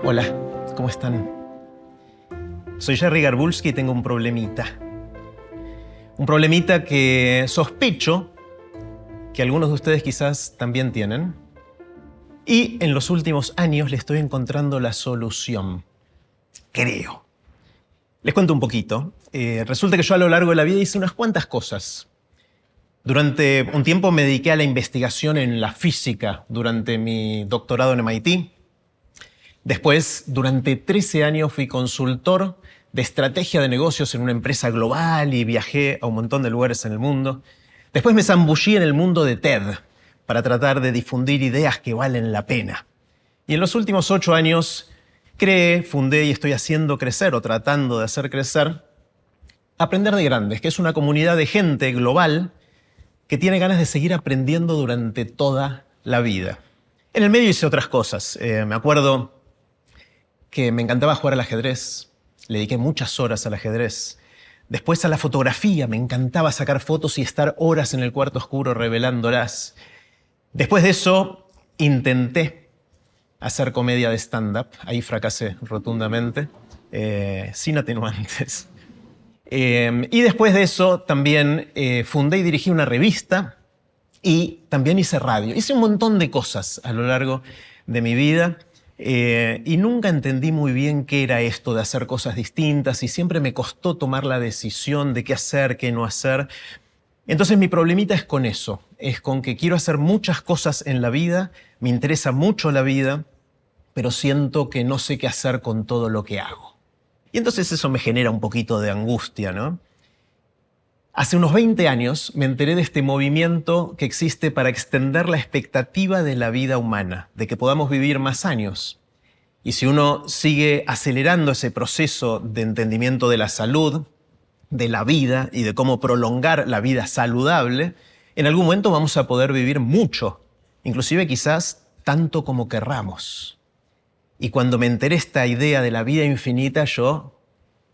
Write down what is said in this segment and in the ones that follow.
Hola, ¿cómo están? Soy Jerry Garbulski y tengo un problemita. Un problemita que sospecho que algunos de ustedes quizás también tienen. Y en los últimos años le estoy encontrando la solución. Creo. Les cuento un poquito. Resulta que yo a lo largo de la vida hice unas cuantas cosas. Durante un tiempo me dediqué a la investigación en la física durante mi doctorado en MIT. Después, durante 13 años fui consultor de estrategia de negocios en una empresa global y viajé a un montón de lugares en el mundo. Después me zambullí en el mundo de TED para tratar de difundir ideas que valen la pena. Y en los últimos 8 años creé, fundé y estoy haciendo crecer o tratando de hacer crecer Aprender de Grandes, que es una comunidad de gente global que tiene ganas de seguir aprendiendo durante toda la vida. En el medio hice otras cosas. Me acuerdo que me encantaba jugar al ajedrez. Le dediqué muchas horas al ajedrez. Después a la fotografía. Me encantaba sacar fotos y estar horas en el cuarto oscuro revelándolas. Después de eso intenté hacer comedia de stand-up. Ahí fracasé rotundamente, sin atenuantes. Y después de eso también fundé y dirigí una revista y también hice radio. Hice un montón de cosas a lo largo de mi vida y nunca entendí muy bien qué era esto de hacer cosas distintas y siempre me costó tomar la decisión de qué hacer, qué no hacer. Entonces mi problemita es con eso, es con que quiero hacer muchas cosas en la vida, me interesa mucho la vida, pero siento que no sé qué hacer con todo lo que hago. Y entonces eso me genera un poquito de angustia, ¿no? Hace unos 20 años me enteré de este movimiento que existe para extender la expectativa de la vida humana, de que podamos vivir más años. Y si uno sigue acelerando ese proceso de entendimiento de la salud, de la vida y de cómo prolongar la vida saludable, en algún momento vamos a poder vivir mucho, inclusive quizás tanto como querramos. Y cuando me enteré esta idea de la vida infinita, yo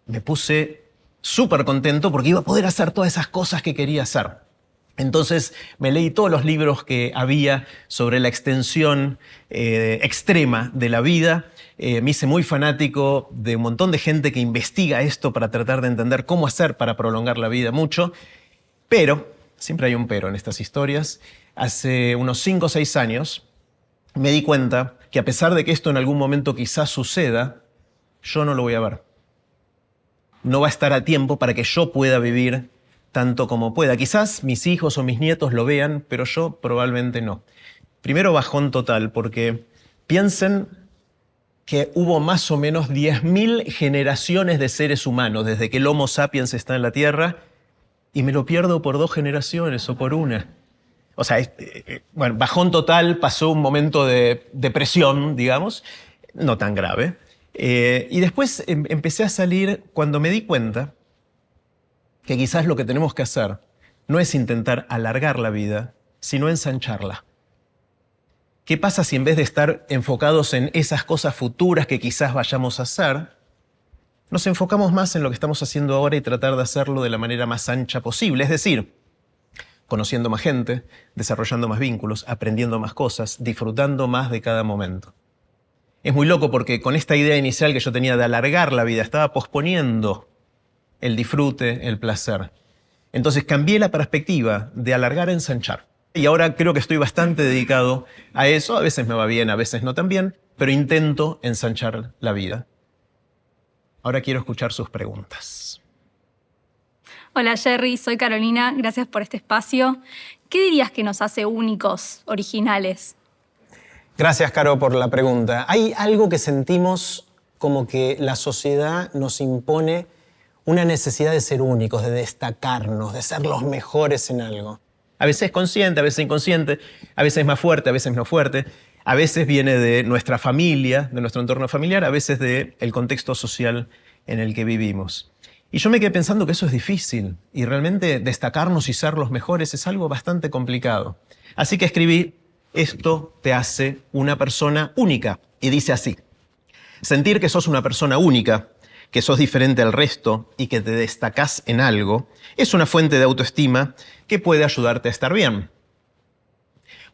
me puse súper contento porque iba a poder hacer todas esas cosas que quería hacer. Entonces me leí todos los libros que había sobre la extensión extrema de la vida. Me hice muy fanático de un montón de gente que investiga esto para tratar de entender cómo hacer para prolongar la vida mucho. Pero, siempre hay un pero en estas historias, hace unos 5 o 6 años me di cuenta que a pesar de que esto en algún momento quizás suceda, yo no lo voy a ver. No va a estar a tiempo para que yo pueda vivir tanto como pueda. Quizás mis hijos o mis nietos lo vean, pero yo probablemente no. Primero, bajón total, porque piensen que hubo más o menos 10.000 generaciones de seres humanos desde que el Homo sapiens está en la Tierra y me lo pierdo por 2 generaciones o por una. O sea, bueno, bajón total, pasó un momento de depresión, digamos, no tan grave. Y después empecé a salir cuando me di cuenta que quizás lo que tenemos que hacer no es intentar alargar la vida, sino ensancharla. ¿Qué pasa si en vez de estar enfocados en esas cosas futuras que quizás vayamos a hacer, nos enfocamos más en lo que estamos haciendo ahora y tratar de hacerlo de la manera más ancha posible? Es decir, conociendo más gente, desarrollando más vínculos, aprendiendo más cosas, disfrutando más de cada momento. Es muy loco porque con esta idea inicial que yo tenía de alargar la vida, estaba posponiendo el disfrute, el placer. Entonces cambié la perspectiva de alargar a ensanchar. Y ahora creo que estoy bastante dedicado a eso. A veces me va bien, a veces no tan bien, pero intento ensanchar la vida. Ahora quiero escuchar sus preguntas. Hola Jerry, soy Carolina, gracias por este espacio. ¿Qué dirías que nos hace únicos, originales? Gracias, Caro, por la pregunta. Hay algo que sentimos como que la sociedad nos impone una necesidad de ser únicos, de destacarnos, de ser los mejores en algo. A veces consciente, a veces inconsciente, a veces más fuerte, a veces menos fuerte. A veces viene de nuestra familia, de nuestro entorno familiar, a veces del contexto social en el que vivimos. Y yo me quedé pensando que eso es difícil y realmente destacarnos y ser los mejores es algo bastante complicado. Así que escribí: esto te hace una persona única. Y dice así: sentir que sos una persona única, que sos diferente al resto y que te destacás en algo, es una fuente de autoestima que puede ayudarte a estar bien.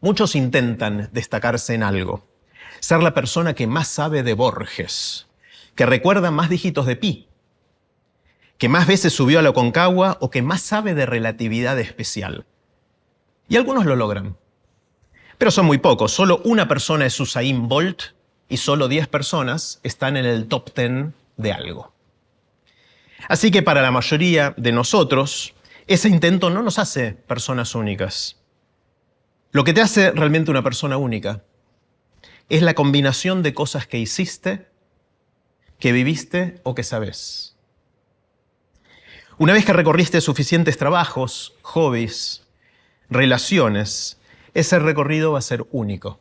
Muchos intentan destacarse en algo. ser la persona que más sabe de Borges, que recuerda más dígitos de pi, que más veces subió a la Aconcagua o que más sabe de relatividad especial. Y algunos lo logran. Pero son muy pocos. Solo una persona es Usain Bolt y solo 10 personas están en el top 10 de algo. Así que para la mayoría de nosotros, ese intento no nos hace personas únicas. Lo que te hace realmente una persona única es la combinación de cosas que hiciste, que viviste o que sabes. Una vez que recorriste suficientes trabajos, hobbies, relaciones, ese recorrido va a ser único.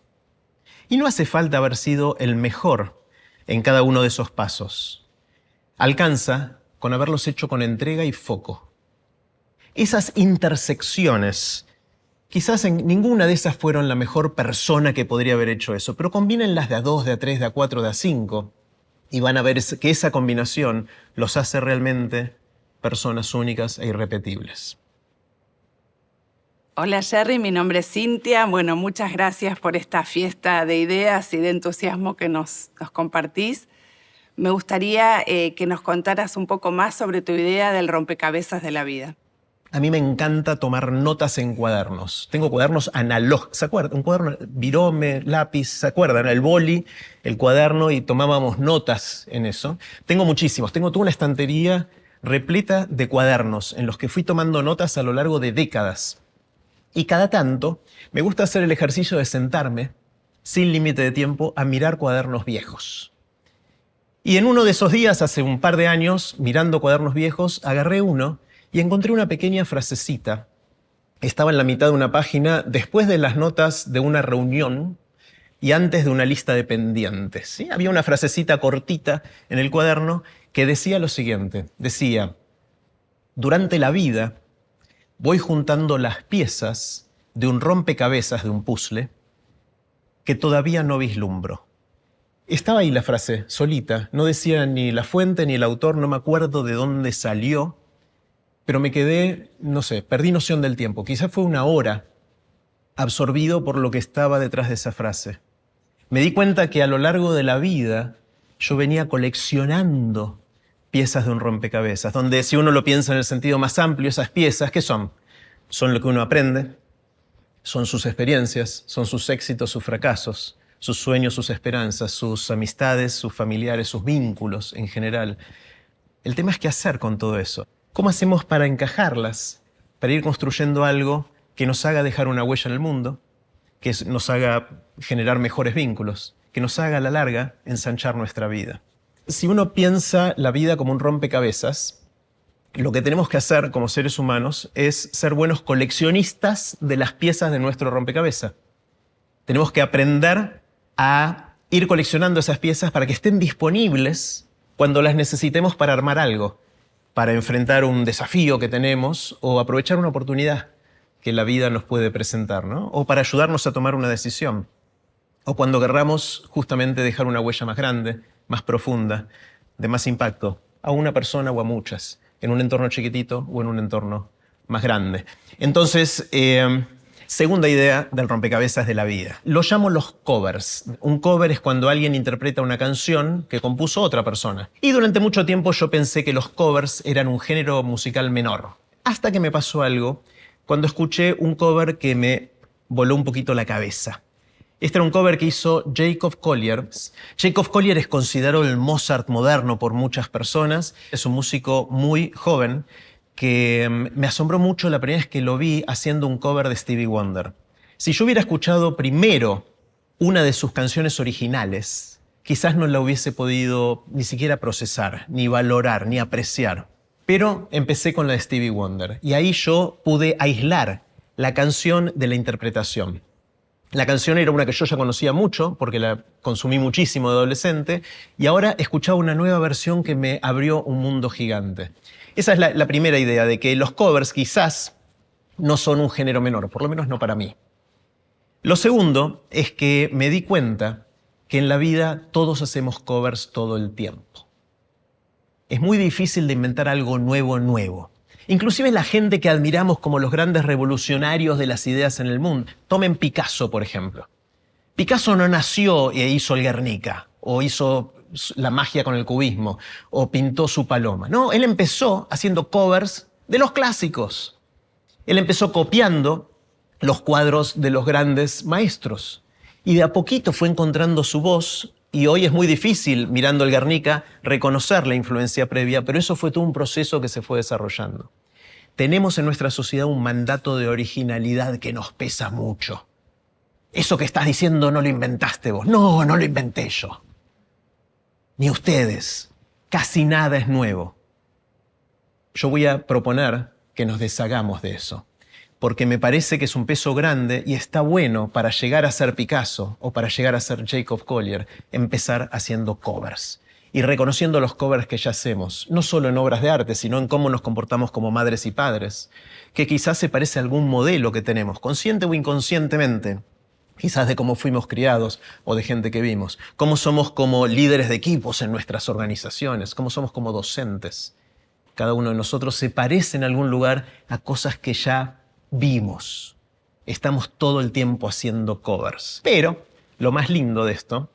Y no hace falta haber sido el mejor en cada uno de esos pasos. Alcanza con haberlos hecho con entrega y foco. Esas intersecciones, quizás en ninguna de esas fueron la mejor persona que podría haber hecho eso, pero combínenlas de a 2, de a 3, de a 4, de a 5 y van a ver que esa combinación los hace realmente personas únicas e irrepetibles. Hola Jerry, mi nombre es Cintia. Bueno, muchas gracias por esta fiesta de ideas y de entusiasmo que nos compartís. Me gustaría que nos contaras un poco más sobre tu idea del rompecabezas de la vida. A mí me encanta tomar notas en cuadernos. Tengo cuadernos analógicos, ¿se acuerdan? Un cuaderno, virome, lápiz, ¿se acuerdan? El boli, el cuaderno y tomábamos notas en eso. Tengo muchísimos, tengo toda una estantería repleta de cuadernos en los que fui tomando notas a lo largo de décadas. Y cada tanto me gusta hacer el ejercicio de sentarme, sin límite de tiempo, a mirar cuadernos viejos. Y en uno de esos días, hace un par de años, mirando cuadernos viejos, agarré uno y encontré una pequeña frasecita. Estaba en la mitad de una página, después de las notas de una reunión y antes de una lista de pendientes. ¿Sí? Había una frasecita cortita en el cuaderno que decía lo siguiente. Decía, durante la vida voy juntando las piezas de un rompecabezas de un puzzle que todavía no vislumbro. Estaba ahí la frase, solita. No decía ni la fuente ni el autor, no me acuerdo de dónde salió, pero me quedé, no sé, perdí noción del tiempo. Quizás fue una hora absorbido por lo que estaba detrás de esa frase. Me di cuenta que a lo largo de la vida yo venía coleccionando piezas de un rompecabezas, donde si uno lo piensa en el sentido más amplio, esas piezas, ¿qué son? Son lo que uno aprende, son sus experiencias, son sus éxitos, sus fracasos, sus sueños, sus esperanzas, sus amistades, sus familiares, sus vínculos en general. El tema es qué hacer con todo eso. ¿Cómo hacemos para encajarlas, para ir construyendo algo que nos haga dejar una huella en el mundo, que nos haga generar mejores vínculos, que nos haga a la larga ensanchar nuestra vida? Si uno piensa la vida como un rompecabezas, lo que tenemos que hacer como seres humanos es ser buenos coleccionistas de las piezas de nuestro rompecabezas. Tenemos que aprender a ir coleccionando esas piezas para que estén disponibles cuando las necesitemos para armar algo, para enfrentar un desafío que tenemos o aprovechar una oportunidad que la vida nos puede presentar, ¿no? O para ayudarnos a tomar una decisión. O cuando querramos justamente dejar una huella más grande, más profunda, de más impacto, a una persona o a muchas, en un entorno chiquitito o en un entorno más grande. Entonces, segunda idea del rompecabezas de la vida. Lo llamo los covers. Un cover es cuando alguien interpreta una canción que compuso otra persona. Y durante mucho tiempo yo pensé que los covers eran un género musical menor. Hasta que me pasó algo cuando escuché un cover que me voló un poquito la cabeza. Este era un cover que hizo Jacob Collier. Jacob Collier es considerado el Mozart moderno por muchas personas. Es un músico muy joven que me asombró mucho la primera vez que lo vi haciendo un cover de Stevie Wonder. Si yo hubiera escuchado primero una de sus canciones originales, quizás no la hubiese podido ni siquiera procesar, ni valorar, ni apreciar. Pero empecé con la de Stevie Wonder y ahí yo pude aislar la canción de la interpretación. La canción era una que yo ya conocía mucho, porque la consumí muchísimo de adolescente, y ahora escuchaba una nueva versión que me abrió un mundo gigante. Esa es la primera idea, de que los covers quizás no son un género menor, por lo menos no para mí. Lo segundo es que me di cuenta que en la vida todos hacemos covers todo el tiempo. Es muy difícil de inventar algo nuevo. Inclusive la gente que admiramos como los grandes revolucionarios de las ideas en el mundo. Tomen Picasso, por ejemplo. Picasso no nació e hizo el Guernica, o hizo la magia con el cubismo, o pintó su paloma. No, él empezó haciendo covers de los clásicos. Él empezó copiando los cuadros de los grandes maestros. Y de a poquito fue encontrando su voz, y hoy es muy difícil, mirando el Guernica, reconocer la influencia previa, pero eso fue todo un proceso que se fue desarrollando. Tenemos en nuestra sociedad un mandato de originalidad que nos pesa mucho. Eso que estás diciendo no lo inventaste vos. No, no lo inventé yo. Ni ustedes. Casi nada es nuevo. Yo voy a proponer que nos deshagamos de eso, porque me parece que es un peso grande y está bueno para llegar a ser Picasso o para llegar a ser Jacob Collier, empezar haciendo covers y reconociendo los covers que ya hacemos, no solo en obras de arte, sino en cómo nos comportamos como madres y padres, que quizás se parece a algún modelo que tenemos, consciente o inconscientemente, quizás de cómo fuimos criados o de gente que vimos, cómo somos como líderes de equipos en nuestras organizaciones, cómo somos como docentes. Cada uno de nosotros se parece en algún lugar a cosas que ya vimos. Estamos todo el tiempo haciendo covers. Pero lo más lindo de esto,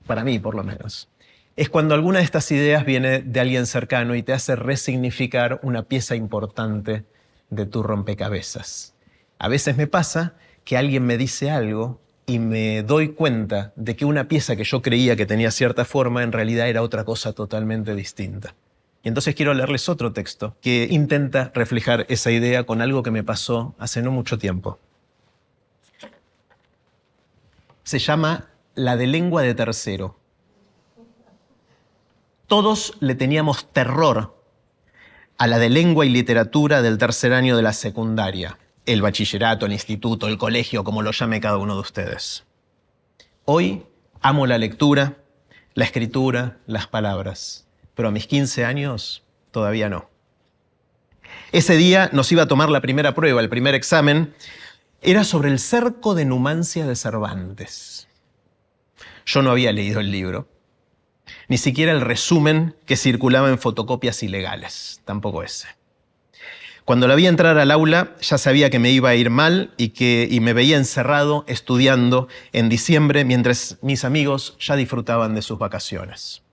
para mí por lo menos, es cuando alguna de estas ideas viene de alguien cercano y te hace resignificar una pieza importante de tu rompecabezas. A veces me pasa que alguien me dice algo y me doy cuenta de que una pieza que yo creía que tenía cierta forma en realidad era otra cosa totalmente distinta. Y entonces quiero leerles otro texto que intenta reflejar esa idea con algo que me pasó hace no mucho tiempo. Se llama La de lengua de tercero. Todos le teníamos terror a la de lengua y literatura del tercer año de la secundaria, el bachillerato, el instituto, el colegio, como lo llame cada uno de ustedes. Hoy amo la lectura, la escritura, las palabras. Pero a mis 15 años todavía no. Ese día nos iba a tomar la primera prueba, el primer examen. Era sobre el cerco de Numancia de Cervantes. Yo no había leído el libro, ni siquiera el resumen que circulaba en fotocopias ilegales, tampoco ese. Cuando la vi entrar al aula ya sabía que me iba a ir mal y me veía encerrado estudiando en diciembre mientras mis amigos ya disfrutaban de sus vacaciones.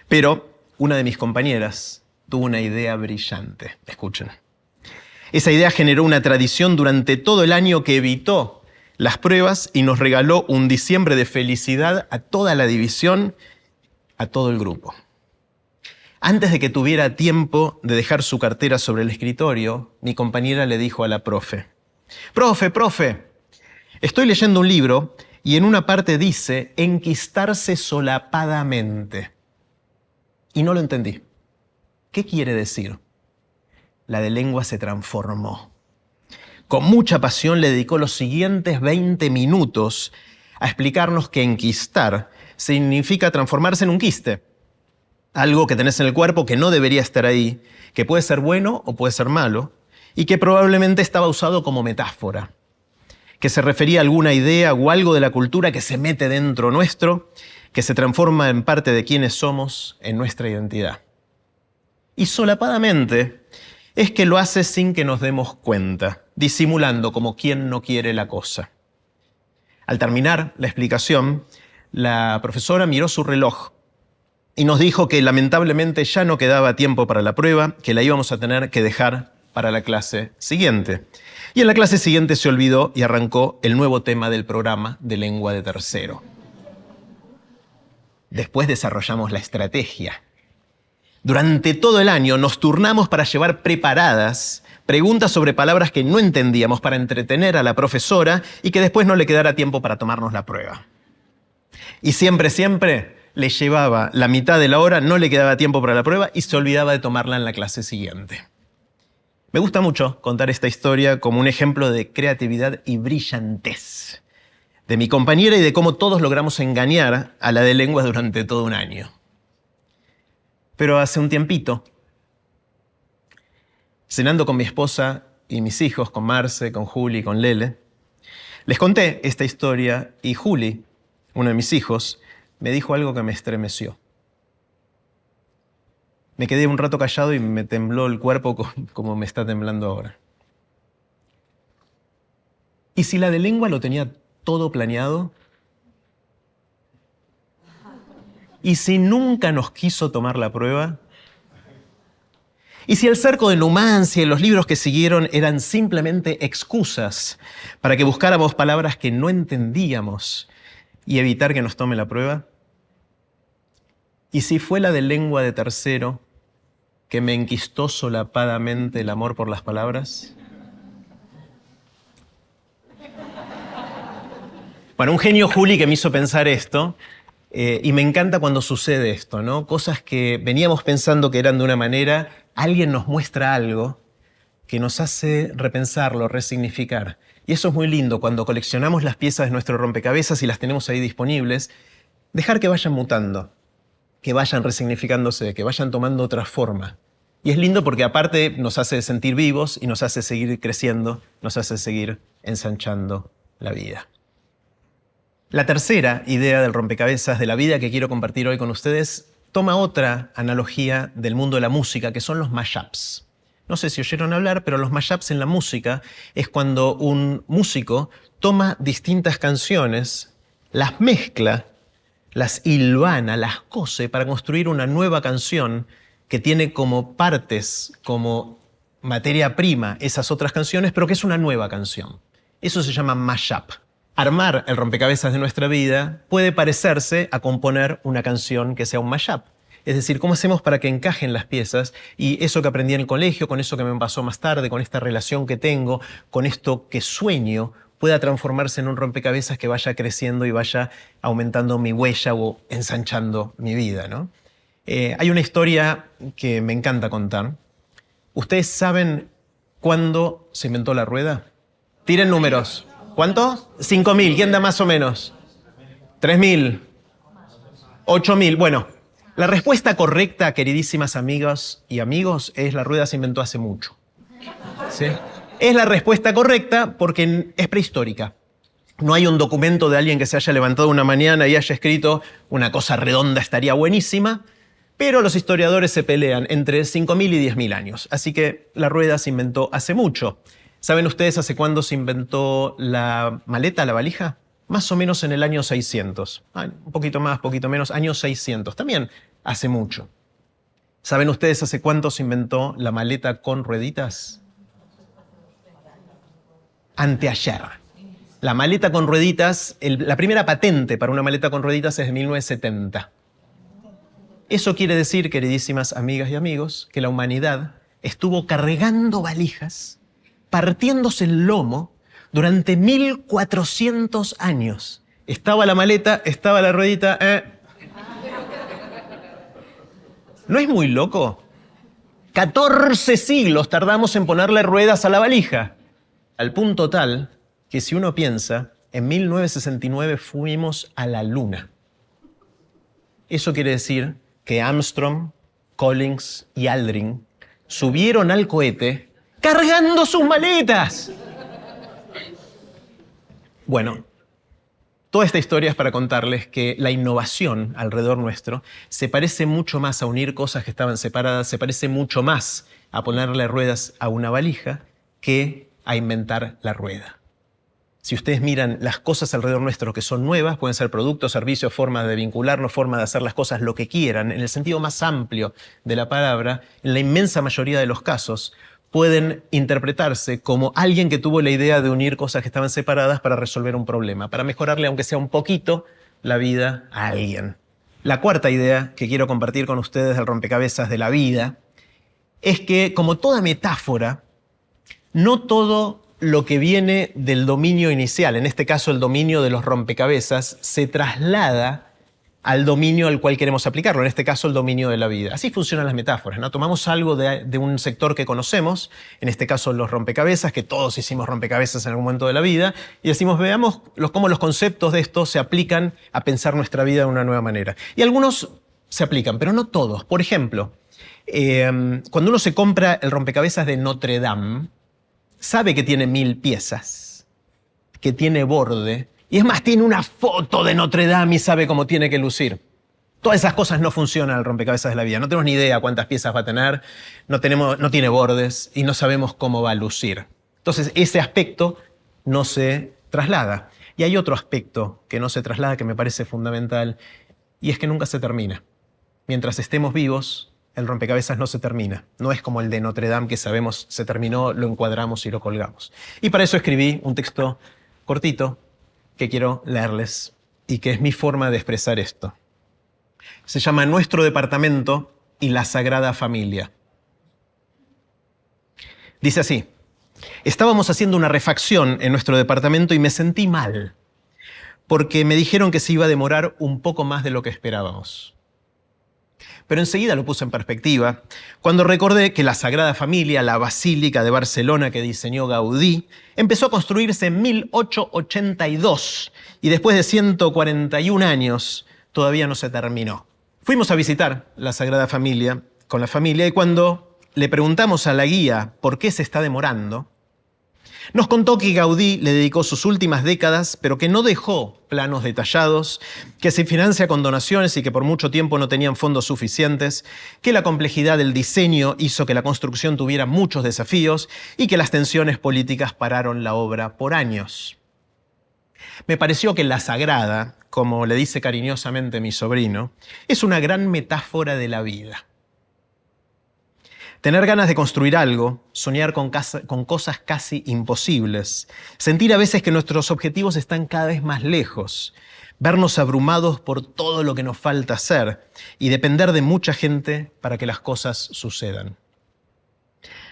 Pero una de mis compañeras tuvo una idea brillante. Escuchen. Esa idea generó una tradición durante todo el año que evitó las pruebas y nos regaló un diciembre de felicidad a toda la división, a todo el grupo. Antes de que tuviera tiempo de dejar su cartera sobre el escritorio, mi compañera le dijo a la profe: Profe, estoy leyendo un libro y en una parte dice enquistarse solapadamente. Y no lo entendí. ¿Qué quiere decir? La de lengua se transformó. Con mucha pasión le dedicó los siguientes 20 minutos a explicarnos que enquistar significa transformarse en un quiste. Algo que tenés en el cuerpo que no debería estar ahí, que puede ser bueno o puede ser malo, y que probablemente estaba usado como metáfora, que se refería a alguna idea o algo de la cultura que se mete dentro nuestro, que se transforma en parte de quienes somos, en nuestra identidad. Y solapadamente es que lo hace sin que nos demos cuenta, disimulando como quien no quiere la cosa. Al terminar la explicación, la profesora miró su reloj y nos dijo que lamentablemente ya no quedaba tiempo para la prueba, que la íbamos a tener que dejar para la clase siguiente. Y en la clase siguiente se olvidó y arrancó el nuevo tema del programa de lengua de tercero. Después desarrollamos la estrategia. Durante todo el año nos turnamos para llevar preparadas preguntas sobre palabras que no entendíamos para entretener a la profesora y que después no le quedara tiempo para tomarnos la prueba. Y siempre le llevaba la mitad de la hora, no le quedaba tiempo para la prueba y se olvidaba de tomarla en la clase siguiente. Me gusta mucho contar esta historia como un ejemplo de creatividad y brillantez de mi compañera y de cómo todos logramos engañar a la de lengua durante todo un año. Pero hace un tiempito, cenando con mi esposa y mis hijos, con Marce, con Juli, con Lele, les conté esta historia y Juli, uno de mis hijos, me dijo algo que me estremeció. Me quedé un rato callado y me tembló el cuerpo como me está temblando ahora. ¿Y si la de lengua lo tenía todo planeado? ¿Y si nunca nos quiso tomar la prueba? ¿Y si el cerco de Numancia y los libros que siguieron eran simplemente excusas para que buscáramos palabras que no entendíamos y evitar que nos tome la prueba? ¿Y si fue la de lengua de tercero que me enquistó solapadamente el amor por las palabras? Bueno, un genio Juli que me hizo pensar esto, y me encanta cuando sucede esto, ¿no? Cosas que veníamos pensando que eran de una manera, alguien nos muestra algo que nos hace repensarlo, resignificar. Y eso es muy lindo cuando coleccionamos las piezas de nuestro rompecabezas y las tenemos ahí disponibles, dejar que vayan mutando, que vayan resignificándose, que vayan tomando otra forma. Y es lindo porque aparte nos hace sentir vivos y nos hace seguir creciendo, nos hace seguir ensanchando la vida. La tercera idea del rompecabezas de la vida que quiero compartir hoy con ustedes toma otra analogía del mundo de la música, que son los mashups. No sé si oyeron hablar, pero los mashups en la música es cuando un músico toma distintas canciones, las mezcla, las hilvana, las cose para construir una nueva canción que tiene como partes, como materia prima esas otras canciones, pero que es una nueva canción. Eso se llama mashup. Armar el rompecabezas de nuestra vida puede parecerse a componer una canción que sea un mashup. Es decir, ¿cómo hacemos para que encajen las piezas? Y eso que aprendí en el colegio, con eso que me pasó más tarde, con esta relación que tengo, con esto que sueño, pueda transformarse en un rompecabezas que vaya creciendo y vaya aumentando mi huella o ensanchando mi vida, ¿no? Hay una historia que me encanta contar. ¿Ustedes saben cuándo se inventó la rueda? Tiren números. ¿Cuánto? 5.000. ¿Quién da más o menos? 3.000. 8.000. Bueno, la respuesta correcta, queridísimas amigas y amigos, es la rueda se inventó hace mucho. ¿Sí? Es la respuesta correcta porque es prehistórica. No hay un documento de alguien que se haya levantado una mañana y haya escrito una cosa redonda estaría buenísima, pero los historiadores se pelean entre 5.000 y 10.000 años. Así que la rueda se inventó hace mucho. ¿Saben ustedes hace cuándo se inventó la maleta, la valija? Más o menos en el año 600. Un poquito más, poquito menos, año 600. También hace mucho. ¿Saben ustedes hace cuánto se inventó la maleta con rueditas? Anteayer. La maleta con rueditas, la primera patente para una maleta con rueditas es de 1970. Eso quiere decir, queridísimas amigas y amigos, que la humanidad estuvo cargando valijas, partiéndose el lomo durante 1400 años. Estaba la maleta, estaba la ruedita. ¿No es muy loco? 14 siglos tardamos en ponerle ruedas a la valija. Al punto tal que si uno piensa, en 1969 fuimos a la Luna. Eso quiere decir que Armstrong, Collins y Aldrin subieron al cohete cargando sus maletas. Bueno, toda esta historia es para contarles que la innovación alrededor nuestro se parece mucho más a unir cosas que estaban separadas, se parece mucho más a ponerle ruedas a una valija que a inventar la rueda. Si ustedes miran las cosas alrededor nuestro que son nuevas, pueden ser productos, servicios, formas de vincularnos, formas de hacer las cosas lo que quieran, en el sentido más amplio de la palabra, en la inmensa mayoría de los casos, pueden interpretarse como alguien que tuvo la idea de unir cosas que estaban separadas para resolver un problema, para mejorarle, aunque sea un poquito, la vida a alguien. La cuarta idea que quiero compartir con ustedes del rompecabezas de la vida es que, como toda metáfora, no todo lo que viene del dominio inicial, en este caso el dominio de los rompecabezas, se traslada al dominio al cual queremos aplicarlo, en este caso el dominio de la vida. Así funcionan las metáforas, ¿no? Tomamos algo de un sector que conocemos, en este caso los rompecabezas, que todos hicimos rompecabezas en algún momento de la vida, y decimos, veamos cómo los conceptos de esto se aplican a pensar nuestra vida de una nueva manera. Y algunos se aplican, pero no todos. Por ejemplo, cuando uno se compra el rompecabezas de Notre Dame, sabe que tiene 1000 piezas, que tiene borde, y es más, tiene una foto de Notre Dame y sabe cómo tiene que lucir. Todas esas cosas no funcionan al rompecabezas de la vida. No tenemos ni idea cuántas piezas va a tener, no tiene bordes y no sabemos cómo va a lucir. Entonces, ese aspecto no se traslada. Y hay otro aspecto que no se traslada que me parece fundamental, y es que nunca se termina. Mientras estemos vivos, el rompecabezas no se termina. No es como el de Notre Dame que sabemos se terminó, lo encuadramos y lo colgamos. Y para eso escribí un texto cortito que quiero leerles y que es mi forma de expresar esto. Se llama Nuestro departamento y la Sagrada Familia. Dice así: estábamos haciendo una refacción en nuestro departamento y me sentí mal, porque me dijeron que se iba a demorar un poco más de lo que esperábamos. Pero enseguida lo puse en perspectiva cuando recordé que la Sagrada Familia, la Basílica de Barcelona que diseñó Gaudí, empezó a construirse en 1882 y después de 141 años todavía no se terminó. Fuimos a visitar la Sagrada Familia con la familia y cuando le preguntamos a la guía por qué se está demorando, nos contó que Gaudí le dedicó sus últimas décadas, pero que no dejó planos detallados, que se financia con donaciones y que por mucho tiempo no tenían fondos suficientes, que la complejidad del diseño hizo que la construcción tuviera muchos desafíos y que las tensiones políticas pararon la obra por años. Me pareció que la Sagrada, como le dice cariñosamente mi sobrino, es una gran metáfora de la vida. Tener ganas de construir algo, soñar con cosas casi imposibles, sentir a veces que nuestros objetivos están cada vez más lejos, vernos abrumados por todo lo que nos falta hacer y depender de mucha gente para que las cosas sucedan.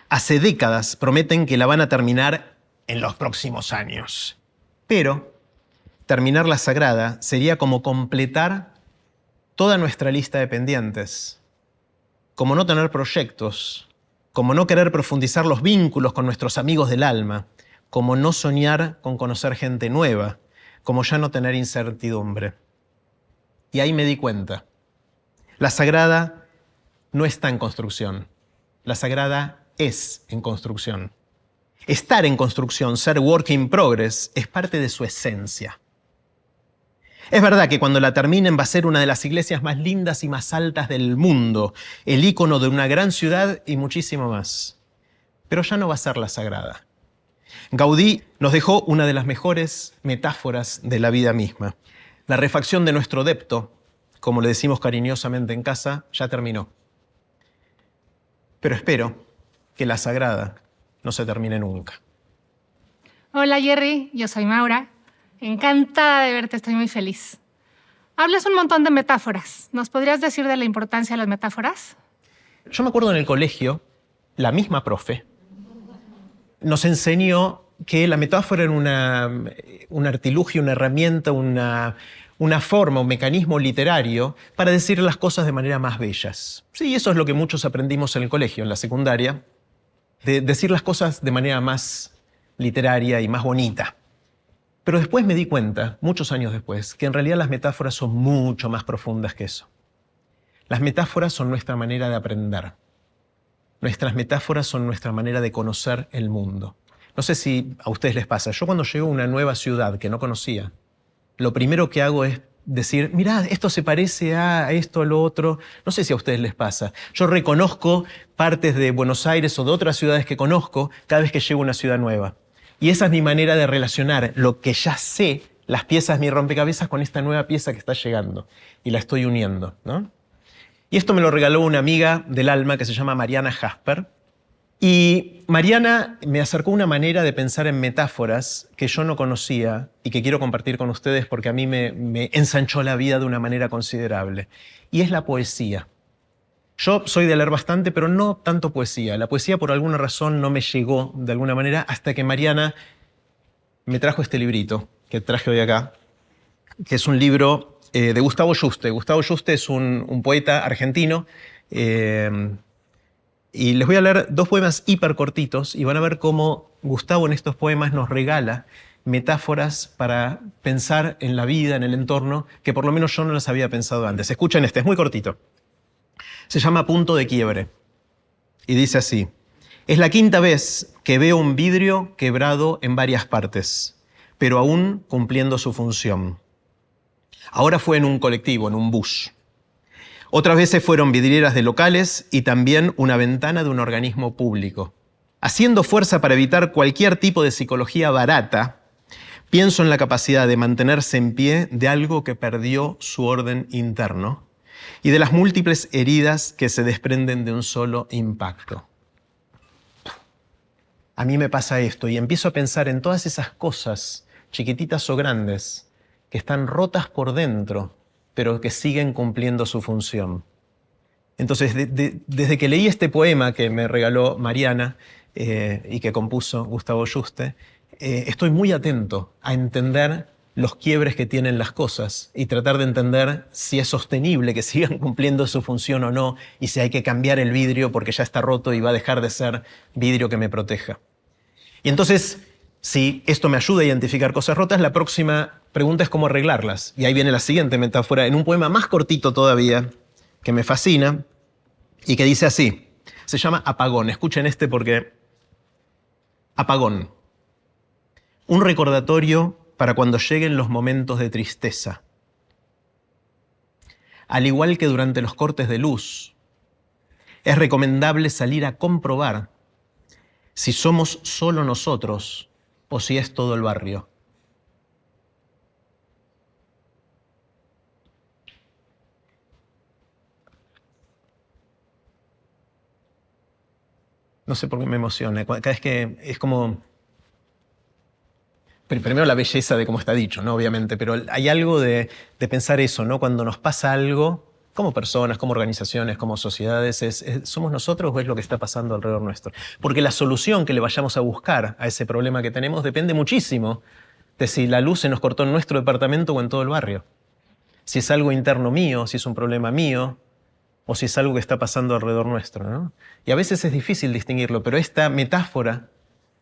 Hace décadas prometen que la van a terminar en los próximos años, pero terminar la Sagrada sería como completar toda nuestra lista de pendientes. Como no tener proyectos, como no querer profundizar los vínculos con nuestros amigos del alma, como no soñar con conocer gente nueva, como ya no tener incertidumbre. Y ahí me di cuenta. La Sagrada no está en construcción. La Sagrada es en construcción. Estar en construcción, ser work in progress, es parte de su esencia. Es verdad que cuando la terminen va a ser una de las iglesias más lindas y más altas del mundo, el ícono de una gran ciudad y muchísimo más. Pero ya no va a ser la Sagrada. Gaudí nos dejó una de las mejores metáforas de la vida misma. La refacción de nuestro depto, como le decimos cariñosamente en casa, ya terminó. Pero espero que la Sagrada no se termine nunca. Hola Jerry, yo soy Maura. Encantada de verte, estoy muy feliz. Hablas un montón de metáforas. ¿Nos podrías decir de la importancia de las metáforas? Yo me acuerdo en el colegio, la misma profe nos enseñó que la metáfora era un artilugio, una herramienta, una forma, un mecanismo literario para decir las cosas de manera más bellas. Sí, eso es lo que muchos aprendimos en el colegio, en la secundaria, de decir las cosas de manera más literaria y más bonita. Pero después me di cuenta, muchos años después, que en realidad las metáforas son mucho más profundas que eso. Las metáforas son nuestra manera de aprender. Nuestras metáforas son nuestra manera de conocer el mundo. No sé si a ustedes les pasa. Yo cuando llego a una nueva ciudad que no conocía, lo primero que hago es decir, mirá, esto se parece a esto, a lo otro. No sé si a ustedes les pasa. Yo reconozco partes de Buenos Aires o de otras ciudades que conozco cada vez que llego a una ciudad nueva. Y esa es mi manera de relacionar lo que ya sé, las piezas de mi rompecabezas, con esta nueva pieza que está llegando. Y la estoy uniendo, ¿no? Y esto me lo regaló una amiga del alma que se llama Mariana Jasper. Y Mariana me acercó una manera de pensar en metáforas que yo no conocía y que quiero compartir con ustedes porque a mí me ensanchó la vida de una manera considerable. Y es la poesía. Yo soy de leer bastante, pero no tanto poesía. La poesía por alguna razón no me llegó de alguna manera hasta que Mariana me trajo este librito que traje hoy acá, que es un libro de Gustavo Juste. Gustavo Juste es un poeta argentino y les voy a leer 2 poemas hiper cortitos y van a ver cómo Gustavo en estos poemas nos regala metáforas para pensar en la vida, en el entorno, que por lo menos yo no las había pensado antes. Escuchen este, es muy cortito. Se llama Punto de Quiebre y dice así: es la 5ª vez que veo un vidrio quebrado en varias partes, pero aún cumpliendo su función. Ahora fue en un colectivo, en un bus. Otras veces fueron vidrieras de locales y también una ventana de un organismo público. Haciendo fuerza para evitar cualquier tipo de psicología barata, Pienso en la capacidad de mantenerse en pie de algo que perdió su orden interno y de las múltiples heridas que se desprenden de un solo impacto. A mí me pasa esto y empiezo a pensar en todas esas cosas, chiquititas o grandes, que están rotas por dentro, pero que siguen cumpliendo su función. Entonces, desde que leí este poema que me regaló Mariana y que compuso Gustavo Juste, estoy muy atento a entender los quiebres que tienen las cosas y tratar de entender si es sostenible que sigan cumpliendo su función o no y si hay que cambiar el vidrio porque ya está roto y va a dejar de ser vidrio que me proteja. Y entonces, si esto me ayuda a identificar cosas rotas, la próxima pregunta es cómo arreglarlas. Y ahí viene la siguiente metáfora, en un poema más cortito todavía, que me fascina y que dice así. Se llama Apagón. Escuchen este porque... Apagón. Un recordatorio para cuando lleguen los momentos de tristeza. Al igual que durante los cortes de luz, es recomendable salir a comprobar si somos solo nosotros o si es todo el barrio. No sé por qué me emociona. Cada vez que es como... Primero la belleza de cómo está dicho, ¿no? Obviamente, pero hay algo de pensar eso, ¿no? Cuando nos pasa algo, como personas, como organizaciones, como sociedades, ¿somos nosotros o es lo que está pasando alrededor nuestro? Porque la solución que le vayamos a buscar a ese problema que tenemos depende muchísimo de si la luz se nos cortó en nuestro departamento o en todo el barrio. Si es algo interno mío, si es un problema mío, o si es algo que está pasando alrededor nuestro, ¿no? Y a veces es difícil distinguirlo, pero esta metáfora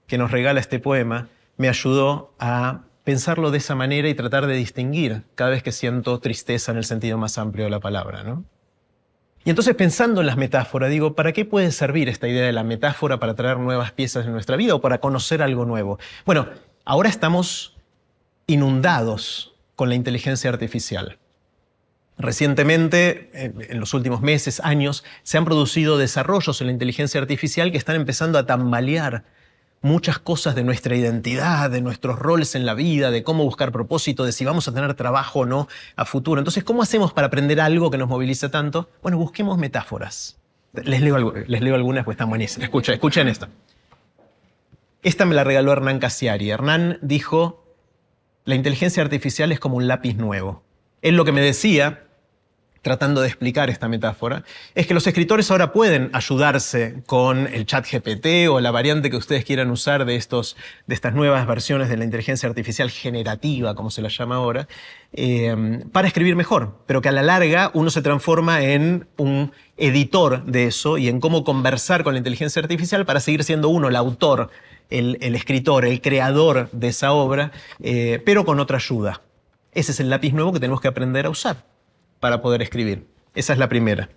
que nos regala este poema me ayudó a pensarlo de esa manera y tratar de distinguir cada vez que siento tristeza en el sentido más amplio de la palabra, ¿no? Y entonces pensando en las metáforas, digo, ¿para qué puede servir esta idea de la metáfora para traer nuevas piezas en nuestra vida o para conocer algo nuevo? Bueno, ahora estamos inundados con la inteligencia artificial. Recientemente, en los últimos meses, años, se han producido desarrollos en la inteligencia artificial que están empezando a tambalear muchas cosas de nuestra identidad, de nuestros roles en la vida, de cómo buscar propósito, de si vamos a tener trabajo o no a futuro. Entonces, ¿cómo hacemos para aprender algo que nos moviliza tanto? Bueno, busquemos metáforas. Les leo algunas, pues están buenísimas. Escuchen esto. Esta me la regaló Hernán Cassiari. Hernán dijo, la inteligencia artificial es como un lápiz nuevo. Él lo que me decía, tratando de explicar esta metáfora, es que los escritores ahora pueden ayudarse con el ChatGPT o la variante que ustedes quieran usar de estas nuevas versiones de la inteligencia artificial generativa, como se la llama ahora, para escribir mejor, pero que a la larga uno se transforma en un editor de eso y en cómo conversar con la inteligencia artificial para seguir siendo uno el autor, el escritor, el creador de esa obra, pero con otra ayuda. Ese es el lápiz nuevo que tenemos que aprender a usar para poder escribir. Esa es la primera.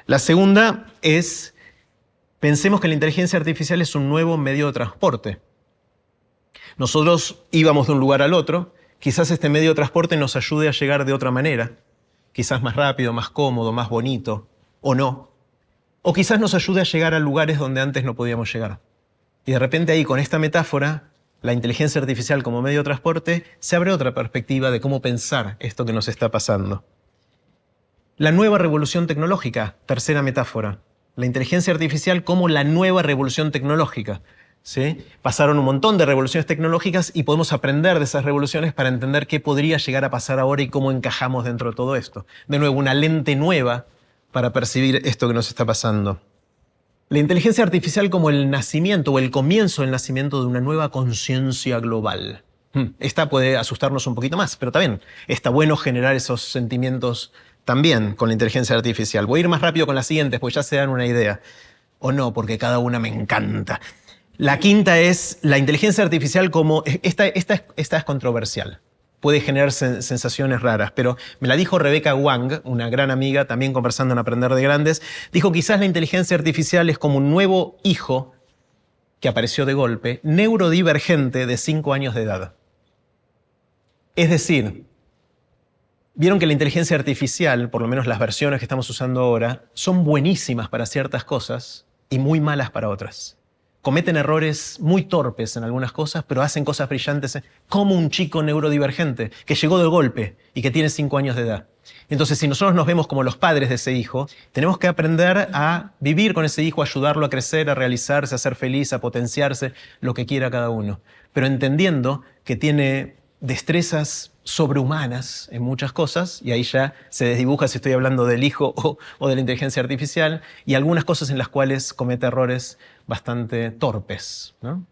La segunda es, pensemos que la inteligencia artificial es un nuevo medio de transporte. Nosotros íbamos de un lugar al otro, quizás este medio de transporte nos ayude a llegar de otra manera, quizás más rápido, más cómodo, más bonito, o no. O quizás nos ayude a llegar a lugares donde antes no podíamos llegar. Y de repente ahí, con esta metáfora, la inteligencia artificial como medio de transporte, se abre otra perspectiva de cómo pensar esto que nos está pasando. La nueva revolución tecnológica, tercera metáfora. La inteligencia artificial como la nueva revolución tecnológica. ¿Sí? Pasaron un montón de revoluciones tecnológicas y podemos aprender de esas revoluciones para entender qué podría llegar a pasar ahora y cómo encajamos dentro de todo esto. De nuevo, una lente nueva para percibir esto que nos está pasando. La inteligencia artificial como el nacimiento o el comienzo del nacimiento de una nueva conciencia global. Esta puede asustarnos un poquito más, pero también está bueno generar esos sentimientos también con la inteligencia artificial. Voy a ir más rápido con las siguientes, porque ya se dan una idea. O no, porque cada una me encanta. La quinta es la inteligencia artificial como... Esta es controversial. Puede generar sensaciones raras, pero me la dijo Rebecca Wang, una gran amiga, también conversando en Aprender de Grandes. Dijo, quizás la inteligencia artificial es como un nuevo hijo que apareció de golpe, neurodivergente de 5 años de edad. Es decir, vieron que la inteligencia artificial, por lo menos las versiones que estamos usando ahora, son buenísimas para ciertas cosas y muy malas para otras. cometen errores muy torpes en algunas cosas, pero hacen cosas brillantes, como un chico neurodivergente que llegó de golpe y que tiene 5 años de edad. Entonces, si nosotros nos vemos como los padres de ese hijo, tenemos que aprender a vivir con ese hijo, ayudarlo a crecer, a realizarse, a ser feliz, a potenciarse, lo que quiera cada uno. Pero entendiendo que tiene destrezas sobrehumanas en muchas cosas, y ahí ya se desdibuja si estoy hablando del hijo o de la inteligencia artificial, y algunas cosas en las cuales comete errores bastante torpes, ¿no?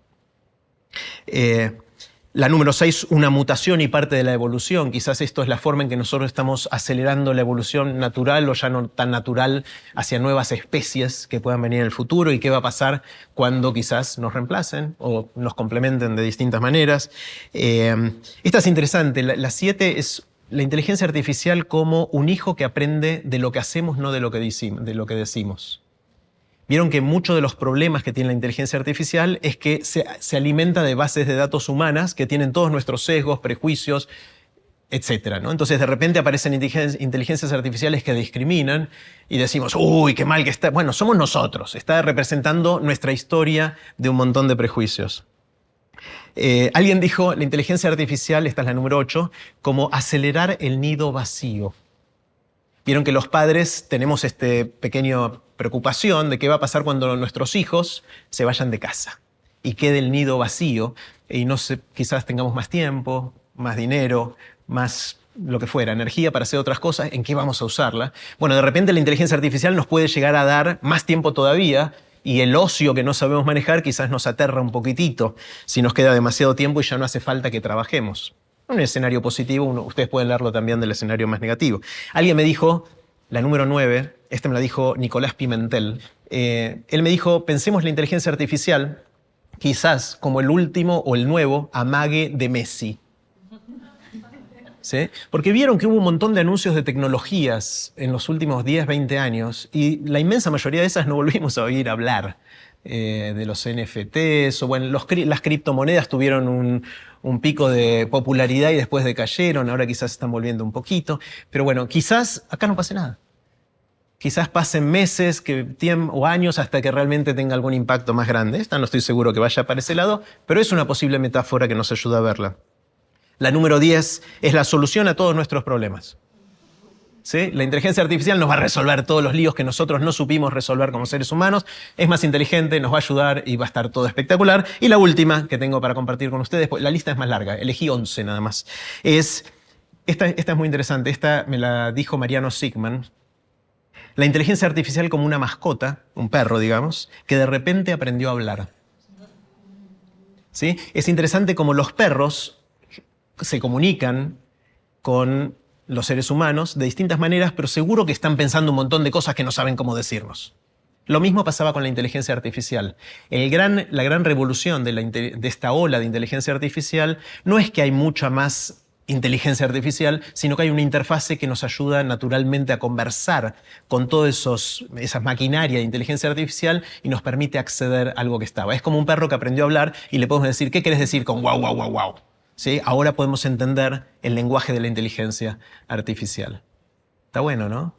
La número 6, una mutación y parte de la evolución. Quizás esto es la forma en que nosotros estamos acelerando la evolución natural o ya no tan natural hacia nuevas especies que puedan venir en el futuro, y qué va a pasar cuando quizás nos reemplacen o nos complementen de distintas maneras. Esta es interesante. La 7 es la inteligencia artificial como un hijo que aprende de lo que hacemos, no de lo que decimos. Vieron que muchos de los problemas que tiene la inteligencia artificial es que se alimenta de bases de datos humanas que tienen todos nuestros sesgos, prejuicios, etc., ¿no? Entonces de repente aparecen inteligencias artificiales que discriminan y decimos, uy, qué mal que está. Bueno, somos nosotros, está representando nuestra historia de un montón de prejuicios. Alguien dijo, la inteligencia artificial, esta es la número 8, como acelerar el nido vacío. Vieron que los padres tenemos pequeña preocupación de qué va a pasar cuando nuestros hijos se vayan de casa y quede el nido vacío y quizás tengamos más tiempo, más dinero, más lo que fuera, energía para hacer otras cosas, ¿en qué vamos a usarla? Bueno, de repente la inteligencia artificial nos puede llegar a dar más tiempo todavía, y el ocio que no sabemos manejar quizás nos aterra un poquitito si nos queda demasiado tiempo y ya no hace falta que trabajemos. Un escenario positivo, ustedes pueden leerlo también del escenario más negativo. Alguien me dijo, la número 9, me la dijo Nicolás Pimentel, él me dijo, pensemos la inteligencia artificial quizás como el último o el nuevo amague de Messi. ¿Sí? Porque vieron que hubo un montón de anuncios de tecnologías en los últimos 10, 20 años y la inmensa mayoría de esas no volvimos a oír hablar. De los NFTs, o bueno, las criptomonedas tuvieron un pico de popularidad y después decayeron, ahora quizás están volviendo un poquito, pero bueno, quizás acá no pase nada. Quizás pasen meses o años hasta que realmente tenga algún impacto más grande. Esta no estoy seguro que vaya para ese lado, pero es una posible metáfora que nos ayuda a verla. La número 10 es la solución a todos nuestros problemas. ¿Sí? La inteligencia artificial nos va a resolver todos los líos que nosotros no supimos resolver como seres humanos. Es más inteligente, nos va a ayudar y va a estar todo espectacular. Y la última que tengo para compartir con ustedes, la lista es más larga, elegí 11 nada más. Esta es muy interesante, esta me la dijo Mariano Sigman. La inteligencia artificial como una mascota, un perro digamos, que de repente aprendió a hablar. ¿Sí? Es interesante cómo los perros se comunican con los seres humanos de distintas maneras, pero seguro que están pensando un montón de cosas que no saben cómo decirnos. Lo mismo pasaba con la inteligencia artificial. La gran revolución de esta ola de inteligencia artificial no es que hay mucha más inteligencia artificial, sino que hay una interfase que nos ayuda naturalmente a conversar con toda esa maquinaria de inteligencia artificial y nos permite acceder a algo que estaba. Es como un perro que aprendió a hablar y le podemos decir, ¿qué querés decir con guau, guau, guau, guau? ¿Sí? Ahora podemos entender el lenguaje de la inteligencia artificial. Está bueno, ¿no?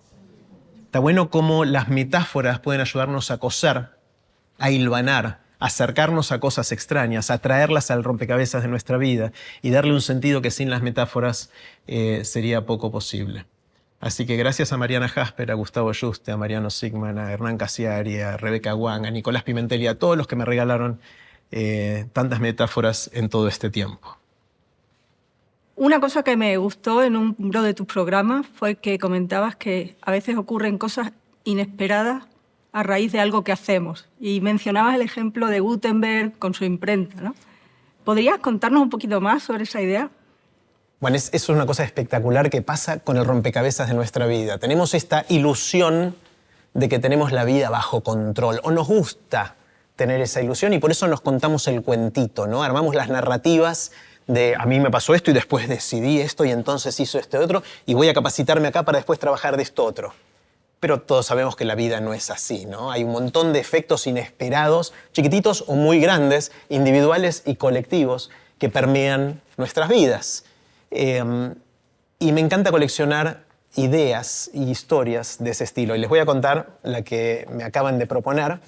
Está bueno cómo las metáforas pueden ayudarnos a coser, a hilvanar, a acercarnos a cosas extrañas, a traerlas al rompecabezas de nuestra vida y darle un sentido que sin las metáforas sería poco posible. Así que gracias a Mariana Jasper, a Gustavo Juste, a Mariano Sigman, a Hernán Casiari, a Rebeca Wang, a Nicolás Pimentel y a todos los que me regalaron tantas metáforas en todo este tiempo. Una cosa que me gustó en uno de tus programas fue que comentabas que a veces ocurren cosas inesperadas a raíz de algo que hacemos. Y mencionabas el ejemplo de Gutenberg con su imprenta, ¿no? ¿Podrías contarnos un poquito más sobre esa idea? Bueno, eso es una cosa espectacular que pasa con el rompecabezas de nuestra vida. Tenemos esta ilusión de que tenemos la vida bajo control, o nos gusta tener esa ilusión y por eso nos contamos el cuentito, ¿no? Armamos las narrativas de a mí me pasó esto y después decidí esto y entonces hizo este otro y voy a capacitarme acá para después trabajar de esto otro. Pero todos sabemos que la vida no es así, ¿no? Hay un montón de efectos inesperados, chiquititos o muy grandes, individuales y colectivos, que permean nuestras vidas. Y me encanta coleccionar ideas y historias de ese estilo. Y les voy a contar la que me acaban de proponer.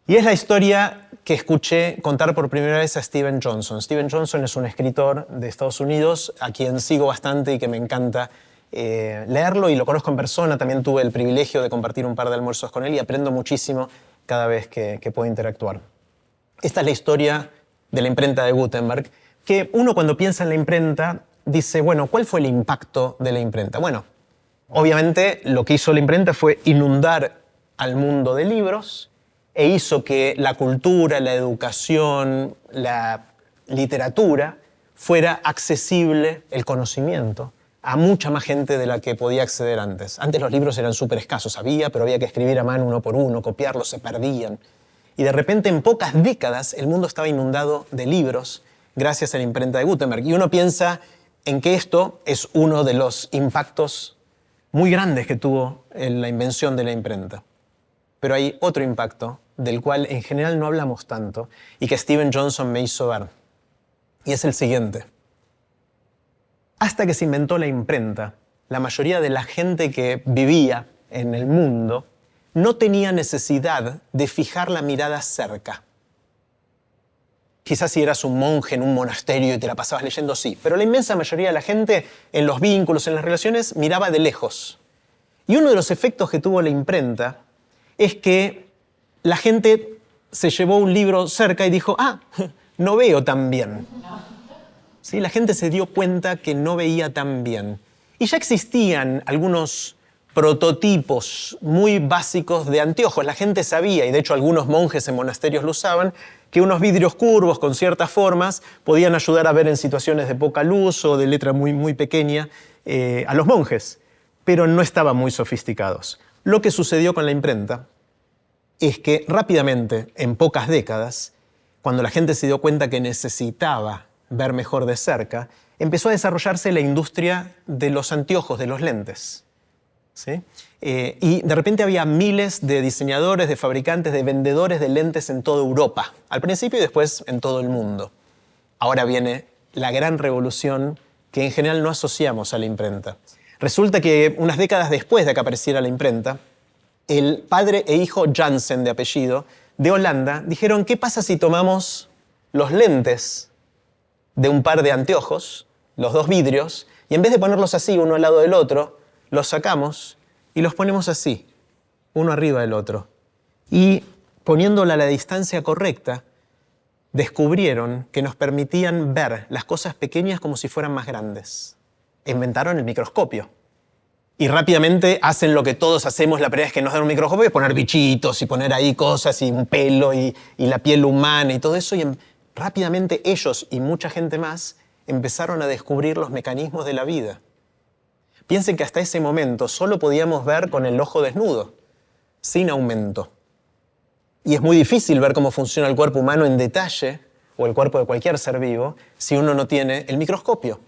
Y es la historia que escuché contar por primera vez a Steven Johnson. Steven Johnson es un escritor de Estados Unidos a quien sigo bastante y que me encanta leerlo, y lo conozco en persona. También tuve el privilegio de compartir un par de almuerzos con él y aprendo muchísimo cada vez que puedo interactuar. Esta es la historia de la imprenta de Gutenberg, que uno cuando piensa en la imprenta dice, bueno, ¿cuál fue el impacto de la imprenta? Bueno, obviamente lo que hizo la imprenta fue inundar al mundo de libros e hizo que la cultura, la educación, la literatura fuera accesible, el conocimiento, a mucha más gente de la que podía acceder antes. Antes los libros eran súper escasos, pero había que escribir a mano uno por uno, copiarlos, se perdían. Y de repente, en pocas décadas, el mundo estaba inundado de libros gracias a la imprenta de Gutenberg. Y uno piensa en que esto es uno de los impactos muy grandes que tuvo en la invención de la imprenta. Pero hay otro impacto del cual en general no hablamos tanto y que Steven Johnson me hizo ver. Y es el siguiente. Hasta que se inventó la imprenta, la mayoría de la gente que vivía en el mundo no tenía necesidad de fijar la mirada cerca. Quizás si eras un monje en un monasterio y te la pasabas leyendo, sí, pero la inmensa mayoría de la gente en los vínculos, en las relaciones, miraba de lejos. Y uno de los efectos que tuvo la imprenta es que la gente se llevó un libro cerca y dijo, no veo tan bien. ¿Sí? La gente se dio cuenta que no veía tan bien. Y ya existían algunos prototipos muy básicos de anteojos. La gente sabía, y de hecho algunos monjes en monasterios lo usaban, que unos vidrios curvos con ciertas formas podían ayudar a ver en situaciones de poca luz o de letra muy, muy pequeña a los monjes, pero no estaban muy sofisticados. Lo que sucedió con la imprenta es que rápidamente, en pocas décadas, cuando la gente se dio cuenta que necesitaba ver mejor de cerca, empezó a desarrollarse la industria de los anteojos, de los lentes. ¿Sí? Y de repente había miles de diseñadores, de fabricantes, de vendedores de lentes en toda Europa, al principio y después en todo el mundo. Ahora viene la gran revolución que en general no asociamos a la imprenta. Resulta que unas décadas después de que apareciera la imprenta, el padre e hijo Janssen, de apellido, de Holanda, dijeron, ¿qué pasa si tomamos los lentes de un par de anteojos, los dos vidrios, y en vez de ponerlos así, uno al lado del otro, los sacamos y los ponemos así, uno arriba del otro? Y poniéndola a la distancia correcta, descubrieron que nos permitían ver las cosas pequeñas como si fueran más grandes. Inventaron el microscopio. Y rápidamente hacen lo que todos hacemos la primera vez que nos dan un microscopio, es poner bichitos y poner ahí cosas y un pelo y la piel humana y todo eso. Y rápidamente ellos y mucha gente más empezaron a descubrir los mecanismos de la vida. Piensen que hasta ese momento solo podíamos ver con el ojo desnudo, sin aumento. Y es muy difícil ver cómo funciona el cuerpo humano en detalle, o el cuerpo de cualquier ser vivo, si uno no tiene el microscopio.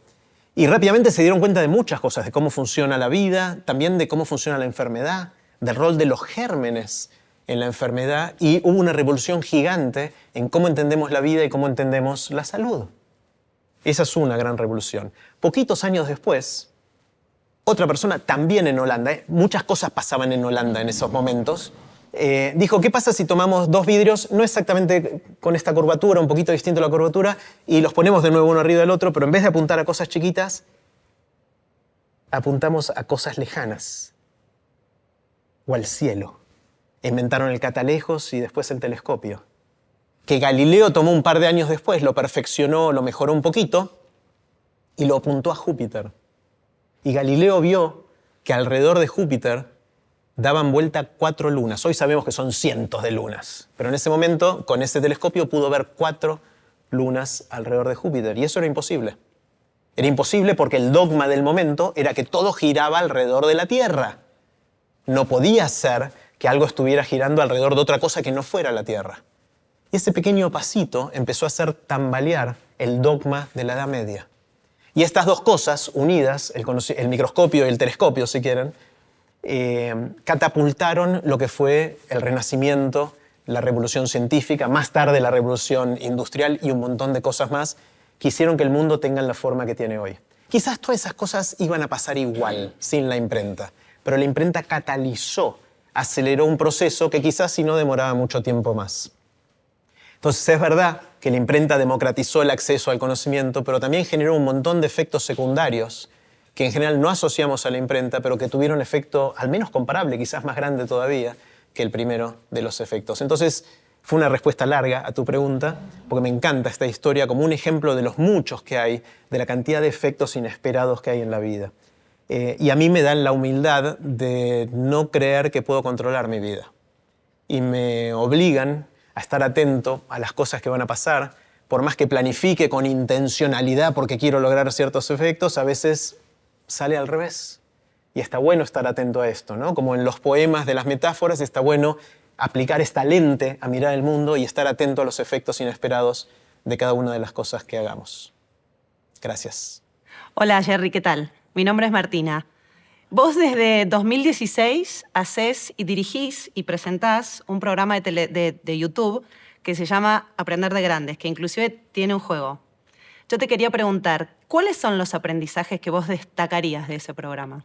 Y rápidamente se dieron cuenta de muchas cosas, de cómo funciona la vida, también de cómo funciona la enfermedad, del rol de los gérmenes en la enfermedad, y hubo una revolución gigante en cómo entendemos la vida y cómo entendemos la salud. Esa es una gran revolución. Poquitos años después, otra persona, también en Holanda, muchas cosas pasaban en Holanda en esos momentos, dijo, ¿qué pasa si tomamos dos vidrios, no exactamente con esta curvatura, un poquito distinto la curvatura, y los ponemos de nuevo uno arriba del otro, pero en vez de apuntar a cosas chiquitas, apuntamos a cosas lejanas o al cielo? Inventaron el catalejos y después el telescopio, que Galileo tomó un par de años después, lo perfeccionó, lo mejoró un poquito y lo apuntó a Júpiter. Y Galileo vio que alrededor de Júpiter daban vuelta 4 lunas. Hoy sabemos que son cientos de lunas, pero en ese momento, con ese telescopio, pudo ver 4 lunas alrededor de Júpiter, y eso era imposible. Era imposible porque el dogma del momento era que todo giraba alrededor de la Tierra. No podía ser que algo estuviera girando alrededor de otra cosa que no fuera la Tierra. Y ese pequeño pasito empezó a hacer tambalear el dogma de la Edad Media. Y estas dos cosas unidas, el microscopio y el telescopio, si quieren, catapultaron lo que fue el Renacimiento, la Revolución Científica, más tarde la Revolución Industrial y un montón de cosas más que hicieron que el mundo tenga la forma que tiene hoy. Quizás todas esas cosas iban a pasar igual, sin la imprenta, pero la imprenta catalizó aceleró un proceso que quizás si no demoraba mucho tiempo más. Entonces es verdad que la imprenta democratizó el acceso al conocimiento, pero también generó un montón de efectos secundarios que en general no asociamos a la imprenta, pero que tuvieron efecto al menos comparable, quizás más grande todavía, que el primero de los efectos. Entonces, fue una respuesta larga a tu pregunta, porque me encanta esta historia como un ejemplo de los muchos que hay, de la cantidad de efectos inesperados que hay en la vida. Y a mí me dan la humildad de no creer que puedo controlar mi vida. Y me obligan a estar atento a las cosas que van a pasar. Por más que planifique con intencionalidad porque quiero lograr ciertos efectos, a veces sale al revés. Y está bueno estar atento a esto, ¿no? Como en los poemas de las metáforas, está bueno aplicar esta lente a mirar el mundo y estar atento a los efectos inesperados de cada una de las cosas que hagamos. Gracias. Hola, Jerry, ¿qué tal? Mi nombre es Martina. Vos desde 2016 hacés y dirigís y presentás un programa de YouTube que se llama Aprender de Grandes, que inclusive tiene un juego. Yo te quería preguntar, ¿cuáles son los aprendizajes que vos destacarías de ese programa?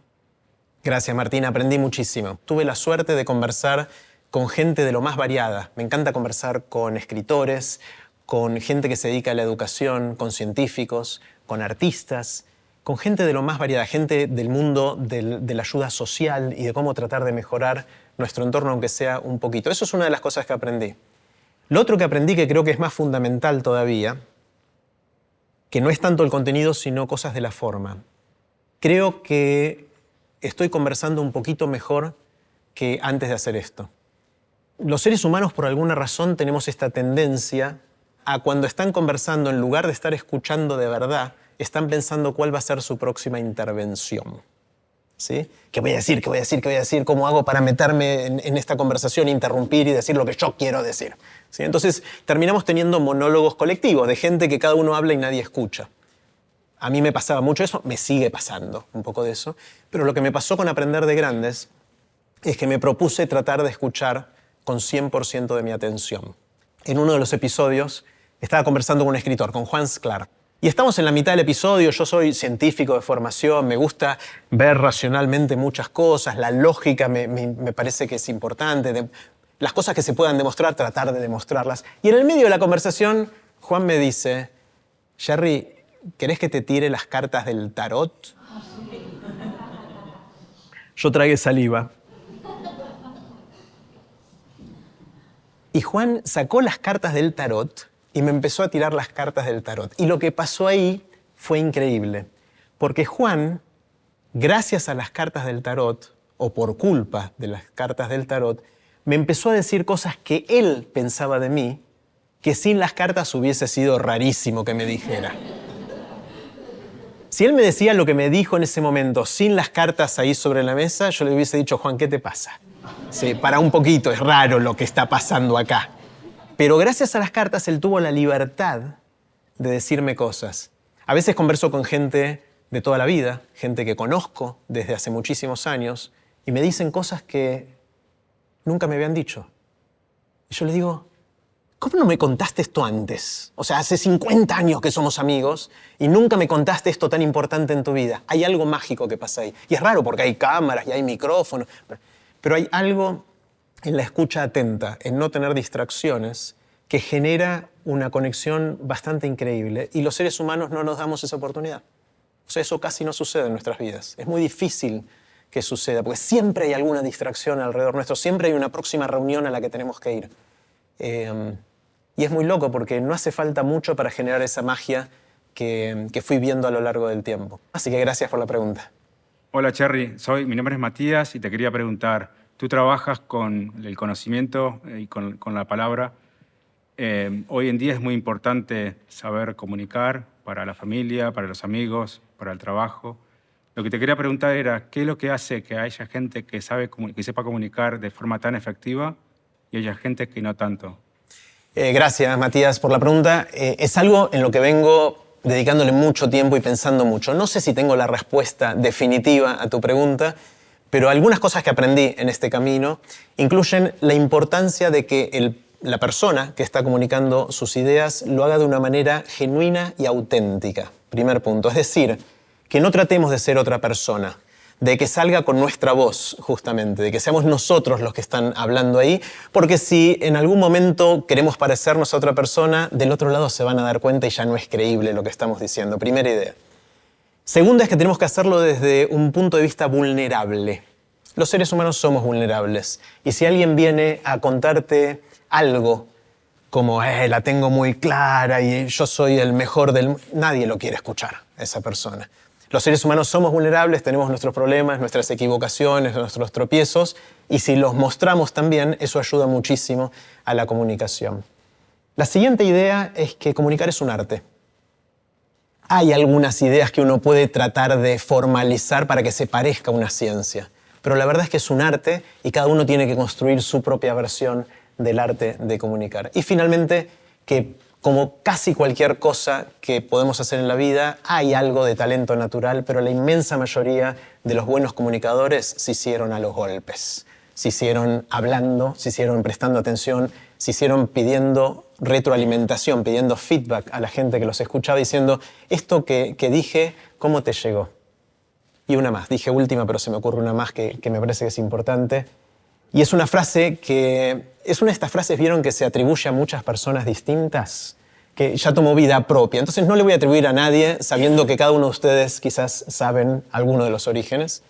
Gracias, Martina. Aprendí muchísimo. Tuve la suerte de conversar con gente de lo más variada. Me encanta conversar con escritores, con gente que se dedica a la educación, con científicos, con artistas, con gente de lo más variada, gente del mundo de la ayuda social y de cómo tratar de mejorar nuestro entorno, aunque sea un poquito. Eso es una de las cosas que aprendí. Lo otro que aprendí, que creo que es más fundamental todavía, que no es tanto el contenido, sino cosas de la forma. Creo que estoy conversando un poquito mejor que antes de hacer esto. Los seres humanos, por alguna razón, tenemos esta tendencia a cuando están conversando, en lugar de estar escuchando de verdad, están pensando cuál va a ser su próxima intervención. ¿Sí? ¿Qué voy a decir? ¿Qué voy a decir? ¿Qué voy a decir? ¿Cómo hago para meterme en esta conversación, interrumpir y decir lo que yo quiero decir? ¿Sí? Entonces terminamos teniendo monólogos colectivos de gente que cada uno habla y nadie escucha. A mí me pasaba mucho eso, me sigue pasando un poco de eso, pero lo que me pasó con Aprender de Grandes es que me propuse tratar de escuchar con 100% de mi atención. En uno de los episodios estaba conversando con un escritor, con Juan Sclar. Y estamos en la mitad del episodio, yo soy científico de formación, me gusta ver racionalmente muchas cosas, la lógica me parece que es importante, las cosas que se puedan demostrar, tratar de demostrarlas. Y en el medio de la conversación, Juan me dice, Jerry, ¿querés que te tire las cartas del tarot? Yo tragué saliva. Y Juan sacó las cartas del tarot y me empezó a tirar las cartas del tarot. Y lo que pasó ahí fue increíble. Porque Juan, gracias a las cartas del tarot, o por culpa de las cartas del tarot, me empezó a decir cosas que él pensaba de mí, que sin las cartas hubiese sido rarísimo que me dijera. Si él me decía lo que me dijo en ese momento, sin las cartas ahí sobre la mesa, yo le hubiese dicho, Juan, ¿qué te pasa? Sí, para un poquito, es raro lo que está pasando acá. Pero gracias a las cartas él tuvo la libertad de decirme cosas. A veces converso con gente de toda la vida, gente que conozco desde hace muchísimos años, y me dicen cosas que nunca me habían dicho. Y yo les digo, ¿cómo no me contaste esto antes? O sea, hace 50 años que somos amigos y nunca me contaste esto tan importante en tu vida. Hay algo mágico que pasa ahí. Y es raro porque hay cámaras y hay micrófonos, pero hay algo en la escucha atenta, en no tener distracciones, que genera una conexión bastante increíble. Y los seres humanos no nos damos esa oportunidad. O sea, eso casi no sucede en nuestras vidas. Es muy difícil que suceda, porque siempre hay alguna distracción alrededor nuestro, siempre hay una próxima reunión a la que tenemos que ir. Y es muy loco porque no hace falta mucho para generar esa magia que fui viendo a lo largo del tiempo. Así que gracias por la pregunta. Hola, Jerry. Mi nombre es Matías y te quería preguntar, tú trabajas con el conocimiento y con la palabra. Hoy en día es muy importante saber comunicar para la familia, para los amigos, para el trabajo. Lo que te quería preguntar era, ¿qué es lo que hace que haya gente que sepa comunicar de forma tan efectiva y haya gente que no tanto? Gracias, Matías, por la pregunta. Es algo en lo que vengo dedicándole mucho tiempo y pensando mucho. No sé si tengo la respuesta definitiva a tu pregunta, pero algunas cosas que aprendí en este camino incluyen la importancia de que la persona que está comunicando sus ideas lo haga de una manera genuina y auténtica. Primer punto. Es decir, que no tratemos de ser otra persona. de que salga con nuestra voz, justamente, de que seamos nosotros los que están hablando ahí, porque si en algún momento queremos parecernos a otra persona, del otro lado se van a dar cuenta y ya no es creíble lo que estamos diciendo. Primera idea. Segunda es que tenemos que hacerlo desde un punto de vista vulnerable. Los seres humanos somos vulnerables, y si alguien viene a contarte algo como la tengo muy clara y yo soy el mejor del mundo, nadie lo quiere escuchar, esa persona. Los seres humanos somos vulnerables, tenemos nuestros problemas, nuestras equivocaciones, nuestros tropiezos, y si los mostramos también, eso ayuda muchísimo a la comunicación. La siguiente idea es que comunicar es un arte. Hay algunas ideas que uno puede tratar de formalizar para que se parezca a una ciencia, pero la verdad es que es un arte y cada uno tiene que construir su propia versión del arte de comunicar. Y finalmente, que como casi cualquier cosa que podemos hacer en la vida, hay algo de talento natural, pero la inmensa mayoría de los buenos comunicadores se hicieron a los golpes. Se hicieron hablando, se hicieron prestando atención, se hicieron pidiendo retroalimentación, pidiendo feedback a la gente que los escuchaba, diciendo, esto que dije, ¿cómo te llegó? Y una más, dije última, pero se me ocurre una más que me parece que es importante. Y es una frase que, es una de estas frases, ¿vieron?, que se atribuye a muchas personas distintas, que ya tomó vida propia. Entonces no le voy a atribuir a nadie, sabiendo que cada uno de ustedes quizás saben alguno de los orígenes.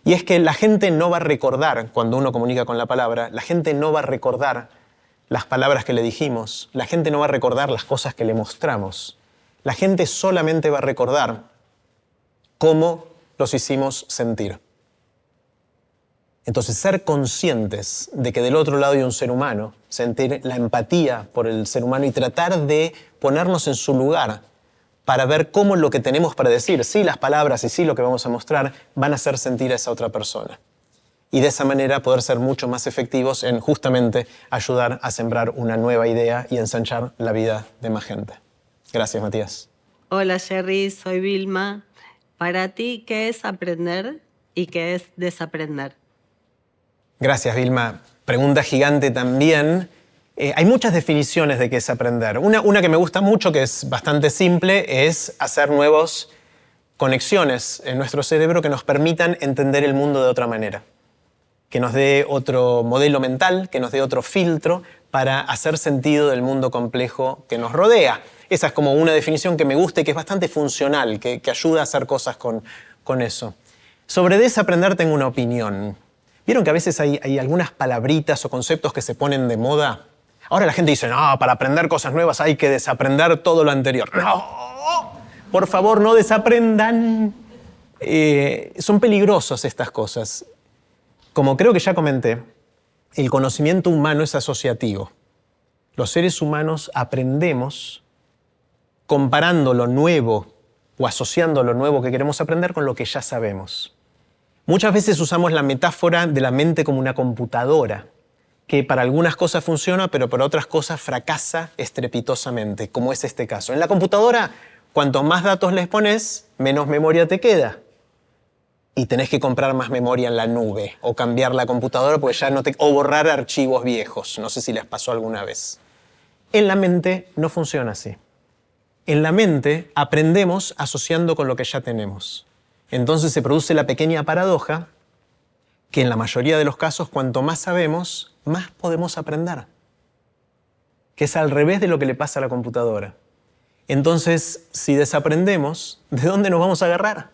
Y es que la gente no va a recordar, cuando uno comunica con la palabra, la gente no va a recordar las palabras que le dijimos, la gente no va a recordar las cosas que le mostramos. La gente solamente va a recordar cómo los hicimos sentir. Entonces, ser conscientes de que del otro lado hay un ser humano, sentir la empatía por el ser humano y tratar de ponernos en su lugar para ver cómo lo que tenemos para decir, sí las palabras y sí lo que vamos a mostrar, van a hacer sentir a esa otra persona. Y de esa manera poder ser mucho más efectivos en justamente ayudar a sembrar una nueva idea y ensanchar la vida de más gente. Gracias, Matías. Hola, Jerry, soy Vilma. Para ti, ¿qué es aprender y qué es desaprender? Gracias, Vilma. Pregunta gigante también. Hay muchas definiciones de qué es aprender. Una que me gusta mucho, que es bastante simple, es hacer nuevas conexiones en nuestro cerebro que nos permitan entender el mundo de otra manera. Que nos dé otro modelo mental, que nos dé otro filtro para hacer sentido del mundo complejo que nos rodea. Esa es como una definición que me gusta y que es bastante funcional, que ayuda a hacer cosas con eso. Sobre desaprender tengo una opinión. ¿Vieron que a veces hay algunas palabritas o conceptos que se ponen de moda? Ahora la gente dice, no, para aprender cosas nuevas hay que desaprender todo lo anterior. ¡No! Por favor, no desaprendan. Son peligrosas estas cosas. Como creo que ya comenté, el conocimiento humano es asociativo. Los seres humanos aprendemos comparando lo nuevo o asociando lo nuevo que queremos aprender con lo que ya sabemos. Muchas veces usamos la metáfora de la mente como una computadora, que para algunas cosas funciona, pero para otras cosas fracasa estrepitosamente, como es este caso. En la computadora, cuanto más datos les pones, menos memoria te queda. Y tenés que comprar más memoria en la nube, o cambiar la computadora porque ya no o borrar archivos viejos. No sé si les pasó alguna vez. En la mente no funciona así. En la mente aprendemos asociando con lo que ya tenemos. Entonces se produce la pequeña paradoja que en la mayoría de los casos, cuanto más sabemos, más podemos aprender. Que es al revés de lo que le pasa a la computadora. Entonces, si desaprendemos, ¿de dónde nos vamos a agarrar?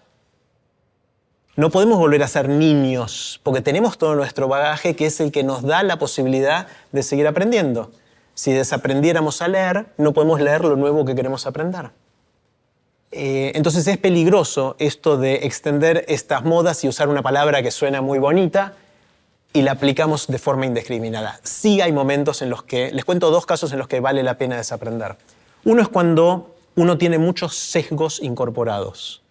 No podemos volver a ser niños, porque tenemos todo nuestro bagaje que es el que nos da la posibilidad de seguir aprendiendo. Si desaprendiéramos a leer, no podemos leer lo nuevo que queremos aprender. Entonces es peligroso esto de extender estas modas y usar una palabra que suena muy bonita y la aplicamos de forma indiscriminada. Sí hay momentos en los que, les cuento dos casos en los que vale la pena desaprender. Uno es cuando uno tiene muchos sesgos incorporados.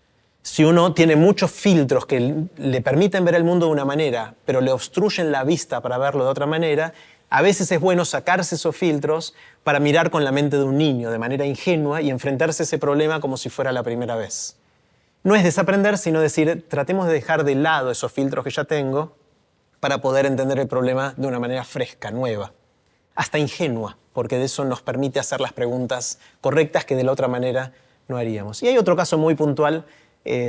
Si uno tiene muchos filtros que le permiten ver el mundo de una manera, pero le obstruyen la vista para verlo de otra manera, a veces es bueno sacarse esos filtros para mirar con la mente de un niño de manera ingenua y enfrentarse a ese problema como si fuera la primera vez. No es desaprender, sino decir, tratemos de dejar de lado esos filtros que ya tengo para poder entender el problema de una manera fresca, nueva, hasta ingenua, porque de eso nos permite hacer las preguntas correctas que de la otra manera no haríamos. Y hay otro caso muy puntual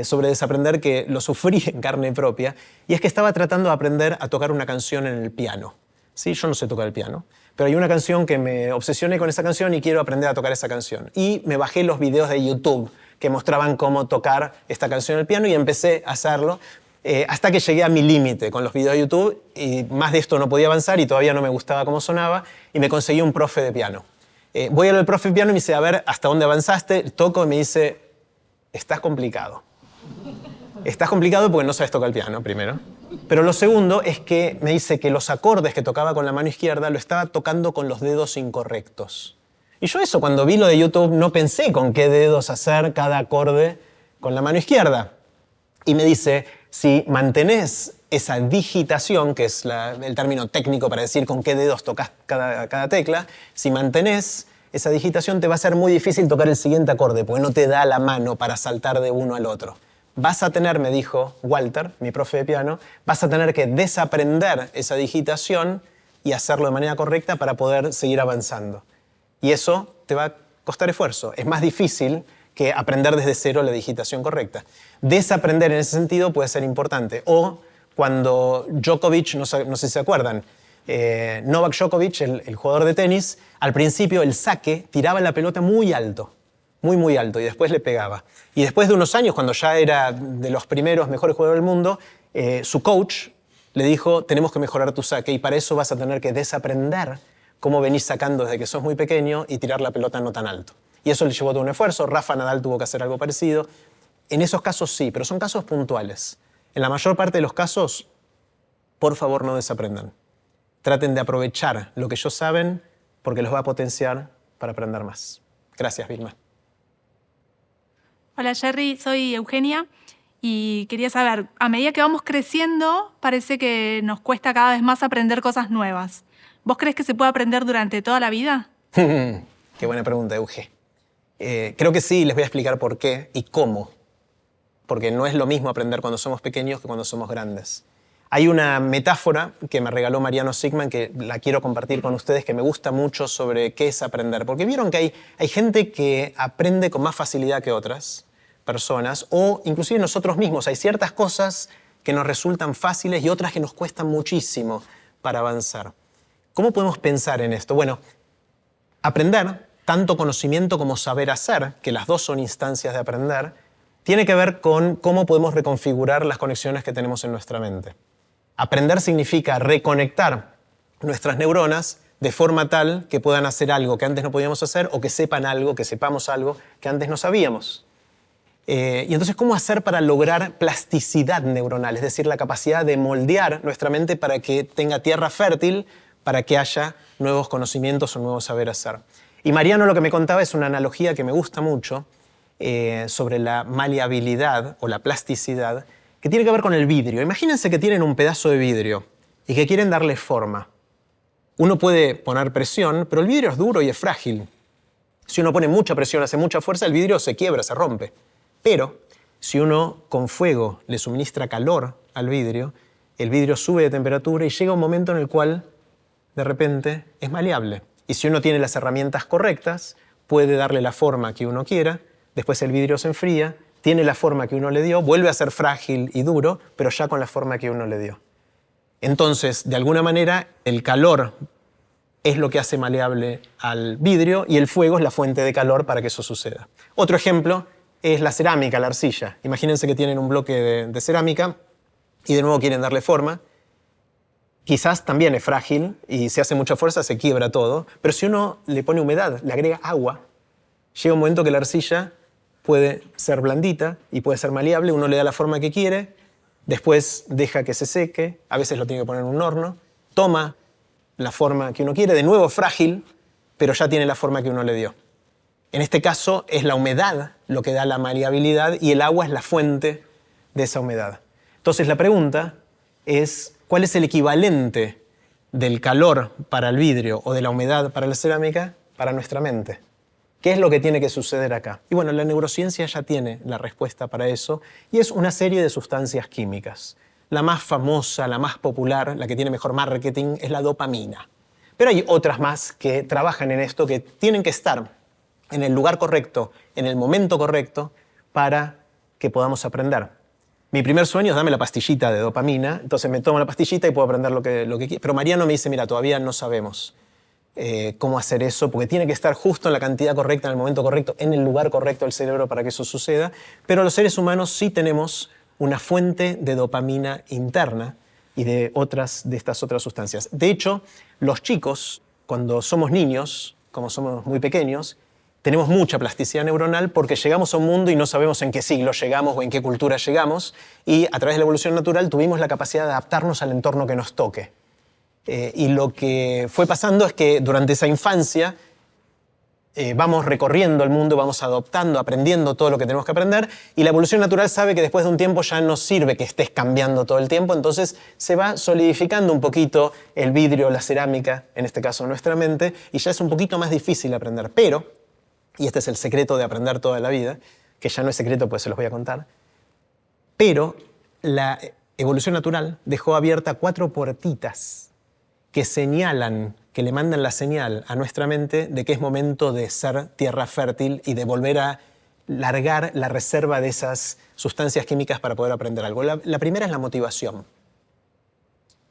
sobre desaprender que lo sufrí en carne propia, y es que estaba tratando de aprender a tocar una canción en el piano. ¿Sí? Yo no sé tocar el piano, pero hay una canción que me obsesioné con esa canción y quiero aprender a tocar esa canción. Y me bajé los videos de YouTube que mostraban cómo tocar esta canción en el piano y empecé a hacerlo hasta que llegué a mi límite con los videos de YouTube y más de esto no podía avanzar y todavía no me gustaba cómo sonaba y me conseguí un profe de piano. Voy al profe de piano y me dice, a ver, ¿hasta dónde avanzaste? Toco y me dice, estás complicado. Estás complicado porque no sabes tocar el piano, primero. Pero lo segundo es que me dice que los acordes que tocaba con la mano izquierda lo estaba tocando con los dedos incorrectos. Y yo eso, cuando vi lo de YouTube, no pensé con qué dedos hacer cada acorde con la mano izquierda. Y me dice, si mantenés esa digitación, que es el término técnico para decir con qué dedos tocas cada tecla, si mantenés esa digitación te va a ser muy difícil tocar el siguiente acorde, porque no te da la mano para saltar de uno al otro. Vas a tener, me dijo Walter, mi profe de piano, vas a tener que desaprender esa digitación y hacerlo de manera correcta para poder seguir avanzando. Y eso te va a costar esfuerzo. Es más difícil que aprender desde cero la digitación correcta. Desaprender en ese sentido puede ser importante. O cuando Djokovic, no sé si se acuerdan, Novak Djokovic, el jugador de tenis, al principio el saque tiraba la pelota muy alto. Muy alto, y después le pegaba. Y después de unos años, cuando ya era de los primeros mejores jugadores del mundo, su coach le dijo, tenemos que mejorar tu saque y para eso vas a tener que desaprender cómo venís sacando desde que sos muy pequeño y tirar la pelota no tan alto. Y eso le llevó todo un esfuerzo. Rafa Nadal tuvo que hacer algo parecido. En esos casos sí, pero son casos puntuales. En la mayor parte de los casos, por favor no desaprendan. Traten de aprovechar lo que ellos saben porque los va a potenciar para aprender más. Gracias, Vilma. Hola Jerry, soy Eugenia y quería saber, a medida que vamos creciendo, parece que nos cuesta cada vez más aprender cosas nuevas. ¿Vos crees que se puede aprender durante toda la vida? Qué buena pregunta, Euge. Creo que sí, les voy a explicar por qué y cómo. Porque no es lo mismo aprender cuando somos pequeños que cuando somos grandes. Hay una metáfora que me regaló Mariano Sigman que la quiero compartir con ustedes que me gusta mucho sobre qué es aprender. Porque vieron que hay gente que aprende con más facilidad que otras personas o inclusive nosotros mismos. Hay ciertas cosas que nos resultan fáciles y otras que nos cuestan muchísimo para avanzar. ¿Cómo podemos pensar en esto? Bueno, aprender, tanto conocimiento como saber hacer, que las dos son instancias de aprender, tiene que ver con cómo podemos reconfigurar las conexiones que tenemos en nuestra mente. Aprender significa reconectar nuestras neuronas de forma tal que puedan hacer algo que antes no podíamos hacer o que sepan algo, que sepamos algo que antes no sabíamos. Y entonces, ¿cómo hacer para lograr plasticidad neuronal? Es decir, la capacidad de moldear nuestra mente para que tenga tierra fértil, para que haya nuevos conocimientos o nuevo saber hacer. Y Mariano lo que me contaba es una analogía que me gusta mucho sobre la maleabilidad o la plasticidad que tiene que ver con el vidrio. Imagínense que tienen un pedazo de vidrio y que quieren darle forma. Uno puede poner presión, pero el vidrio es duro y es frágil. Si uno pone mucha presión, hace mucha fuerza, el vidrio se quiebra, se rompe. Pero si uno con fuego le suministra calor al vidrio, el vidrio sube de temperatura y llega un momento en el cual de repente es maleable. Y si uno tiene las herramientas correctas, puede darle la forma que uno quiera, después el vidrio se enfría, tiene la forma que uno le dio, vuelve a ser frágil y duro, pero ya con la forma que uno le dio. Entonces, de alguna manera, el calor es lo que hace maleable al vidrio y el fuego es la fuente de calor para que eso suceda. Otro ejemplo es la cerámica, la arcilla. Imagínense que tienen un bloque de cerámica y de nuevo quieren darle forma. Quizás también es frágil y si hace mucha fuerza se quiebra todo, pero si uno le pone humedad, le agrega agua, llega un momento que la arcilla puede ser blandita y puede ser maleable, uno le da la forma que quiere, después deja que se seque, a veces lo tiene que poner en un horno, toma la forma que uno quiere, de nuevo frágil, pero ya tiene la forma que uno le dio. En este caso es la humedad lo que da la maleabilidad y el agua es la fuente de esa humedad. Entonces la pregunta es, ¿cuál es el equivalente del calor para el vidrio o de la humedad para la cerámica para nuestra mente? ¿Qué es lo que tiene que suceder acá? Y bueno, la neurociencia ya tiene la respuesta para eso y es una serie de sustancias químicas. La más famosa, la más popular, la que tiene mejor marketing es la dopamina. Pero hay otras más que trabajan en esto, que tienen que estar en el lugar correcto, en el momento correcto, para que podamos aprender. Mi primer sueño es dame la pastillita de dopamina, entonces me tomo la pastillita y puedo aprender lo que quiero. Pero Mariano me dice, mira, todavía no sabemos cómo hacer eso, porque tiene que estar justo en la cantidad correcta, en el momento correcto, en el lugar correcto del cerebro para que eso suceda. Pero los seres humanos sí tenemos una fuente de dopamina interna y de estas otras sustancias. De hecho, los chicos, cuando somos niños, como somos muy pequeños, tenemos mucha plasticidad neuronal porque llegamos a un mundo y no sabemos en qué siglo llegamos o en qué cultura llegamos, y a través de la evolución natural tuvimos la capacidad de adaptarnos al entorno que nos toque. Y lo que fue pasando es que durante esa infancia vamos recorriendo el mundo, vamos adoptando, aprendiendo todo lo que tenemos que aprender, y la evolución natural sabe que después de un tiempo ya no sirve que estés cambiando todo el tiempo, entonces se va solidificando un poquito el vidrio, la cerámica, en este caso nuestra mente, y ya es un poquito más difícil aprender. Pero, y este es el secreto de aprender toda la vida, que ya no es secreto pues se los voy a contar, pero la evolución natural dejó abiertas 4 puertitas que señalan, que le mandan la señal a nuestra mente de que es momento de ser tierra fértil y de volver a largar la reserva de esas sustancias químicas para poder aprender algo. La primera es la motivación.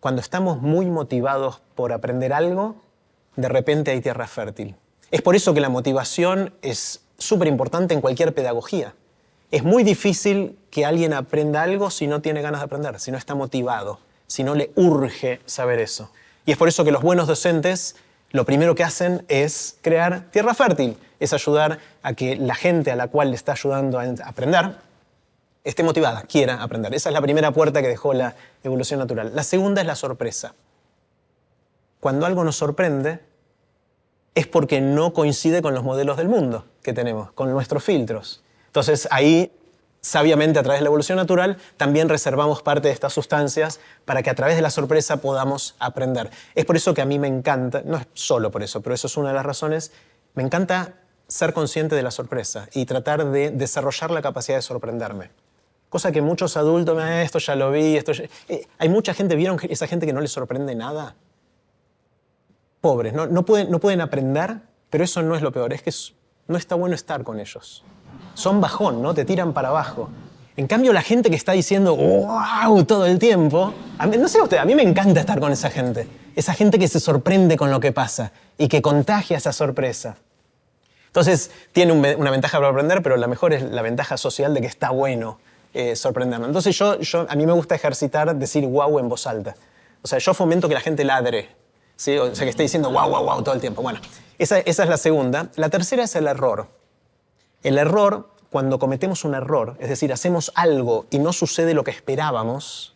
Cuando estamos muy motivados por aprender algo, de repente hay tierra fértil. Es por eso que la motivación es súper importante en cualquier pedagogía. Es muy difícil que alguien aprenda algo si no tiene ganas de aprender, si no está motivado, si no le urge saber eso. Y es por eso que los buenos docentes lo primero que hacen es crear tierra fértil, es ayudar a que la gente a la cual le está ayudando a aprender esté motivada, quiera aprender. Esa es la primera puerta que dejó la evolución natural. La segunda es la sorpresa. Cuando algo nos sorprende es porque no coincide con los modelos del mundo que tenemos, con nuestros filtros. Entonces ahí, sabiamente a través de la evolución natural, también reservamos parte de estas sustancias para que a través de la sorpresa podamos aprender. Es por eso que a mí me encanta, no es solo por eso, pero eso es una de las razones, me encanta ser consciente de la sorpresa y tratar de desarrollar la capacidad de sorprenderme. Cosa que muchos adultos, esto ya lo vi, hay mucha gente, ¿vieron esa gente que no les sorprende nada? Pobres, no pueden aprender, pero eso no es lo peor, es que no está bueno estar con ellos. Son bajón, ¿no? Te tiran para abajo. En cambio, la gente que está diciendo ¡wow! Todo el tiempo, no sé usted, a mí me encanta estar con esa gente. Esa gente que se sorprende con lo que pasa y que contagia esa sorpresa. Entonces, tiene una ventaja para aprender, pero la mejor es la ventaja social de que está bueno sorprendernos. Entonces, a mí me gusta ejercitar decir wow en voz alta. O sea, yo fomento que la gente ladre, ¿sí? O sea, que esté diciendo wow, wow, wow todo el tiempo. Bueno, esa es la segunda. La tercera es el error. El error, cuando cometemos un error, es decir, hacemos algo y no sucede lo que esperábamos,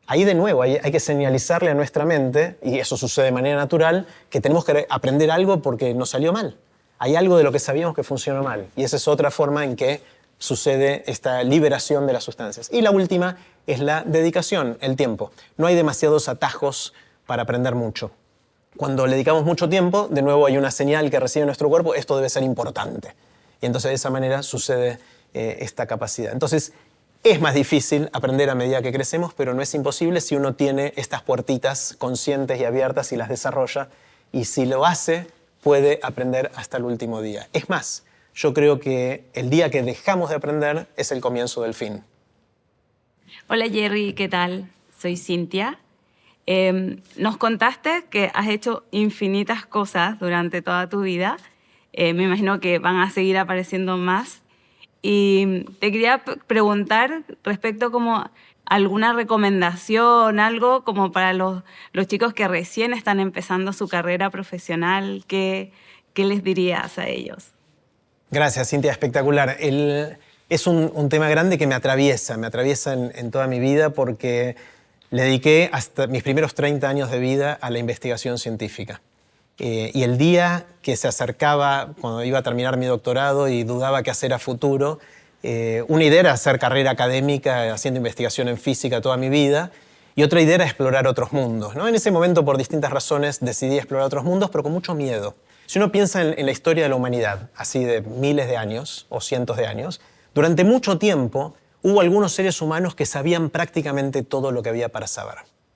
ahí de nuevo hay que señalizarle a nuestra mente, y eso sucede de manera natural, que tenemos que aprender algo porque nos salió mal. Hay algo de lo que sabíamos que funcionó mal, y esa es otra forma en que sucede esta liberación de las sustancias. Y la última es la dedicación, el tiempo. No hay demasiados atajos para aprender mucho. Cuando le dedicamos mucho tiempo, de nuevo hay una señal que recibe nuestro cuerpo, esto debe ser importante. Y entonces de esa manera sucede esta capacidad. Entonces es más difícil aprender a medida que crecemos, pero no es imposible si uno tiene estas puertitas conscientes y abiertas y las desarrolla. Y si lo hace, puede aprender hasta el último día. Es más, yo creo que el día que dejamos de aprender es el comienzo del fin. Hola Jerry, ¿qué tal? Soy Cintia. Nos contaste que has hecho infinitas cosas durante toda tu vida. Me imagino que van a seguir apareciendo más. Y te quería preguntar respecto como alguna recomendación, algo como para los chicos que recién están empezando su carrera profesional. ¿Qué les dirías a ellos? Gracias, Cintia, espectacular. Es un tema grande que me atraviesa en toda mi vida porque le dediqué hasta mis primeros 30 años de vida a la investigación científica. Y el día que se acercaba, cuando iba a terminar mi doctorado y dudaba qué hacer a futuro, una idea era hacer carrera académica haciendo investigación en física toda mi vida, y otra idea era explorar otros mundos, ¿no? En ese momento, por distintas razones, decidí explorar otros mundos, pero con mucho miedo. Si uno piensa en la historia de la humanidad, así de miles de años o cientos de años, durante mucho tiempo hubo algunos seres humanos que sabían prácticamente todo lo que había para saber.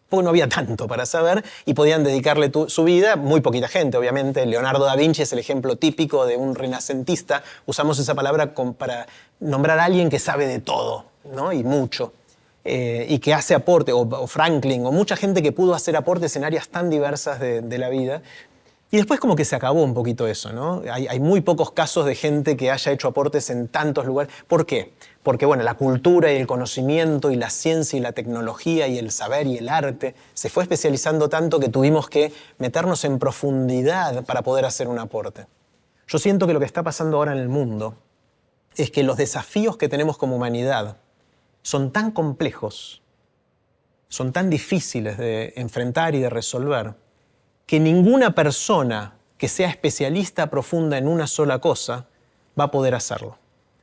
porque no había tanto para saber y podían dedicarle su vida, muy poquita gente, obviamente. Leonardo da Vinci es el ejemplo típico de un renacentista. Usamos esa palabra para nombrar a alguien que sabe de todo, ¿no? Y mucho. Y que hace aporte, o Franklin, o mucha gente que pudo hacer aportes en áreas tan diversas de la vida. Y después como que se acabó un poquito eso, ¿no? Hay muy pocos casos de gente que haya hecho aportes en tantos lugares. ¿Por qué? Porque bueno, la cultura y el conocimiento y la ciencia y la tecnología y el saber y el arte se fue especializando tanto que tuvimos que meternos en profundidad para poder hacer un aporte. Yo siento que lo que está pasando ahora en el mundo es que los desafíos que tenemos como humanidad son tan complejos, son tan difíciles de enfrentar y de resolver, que ninguna persona que sea especialista profunda en una sola cosa va a poder hacerlo.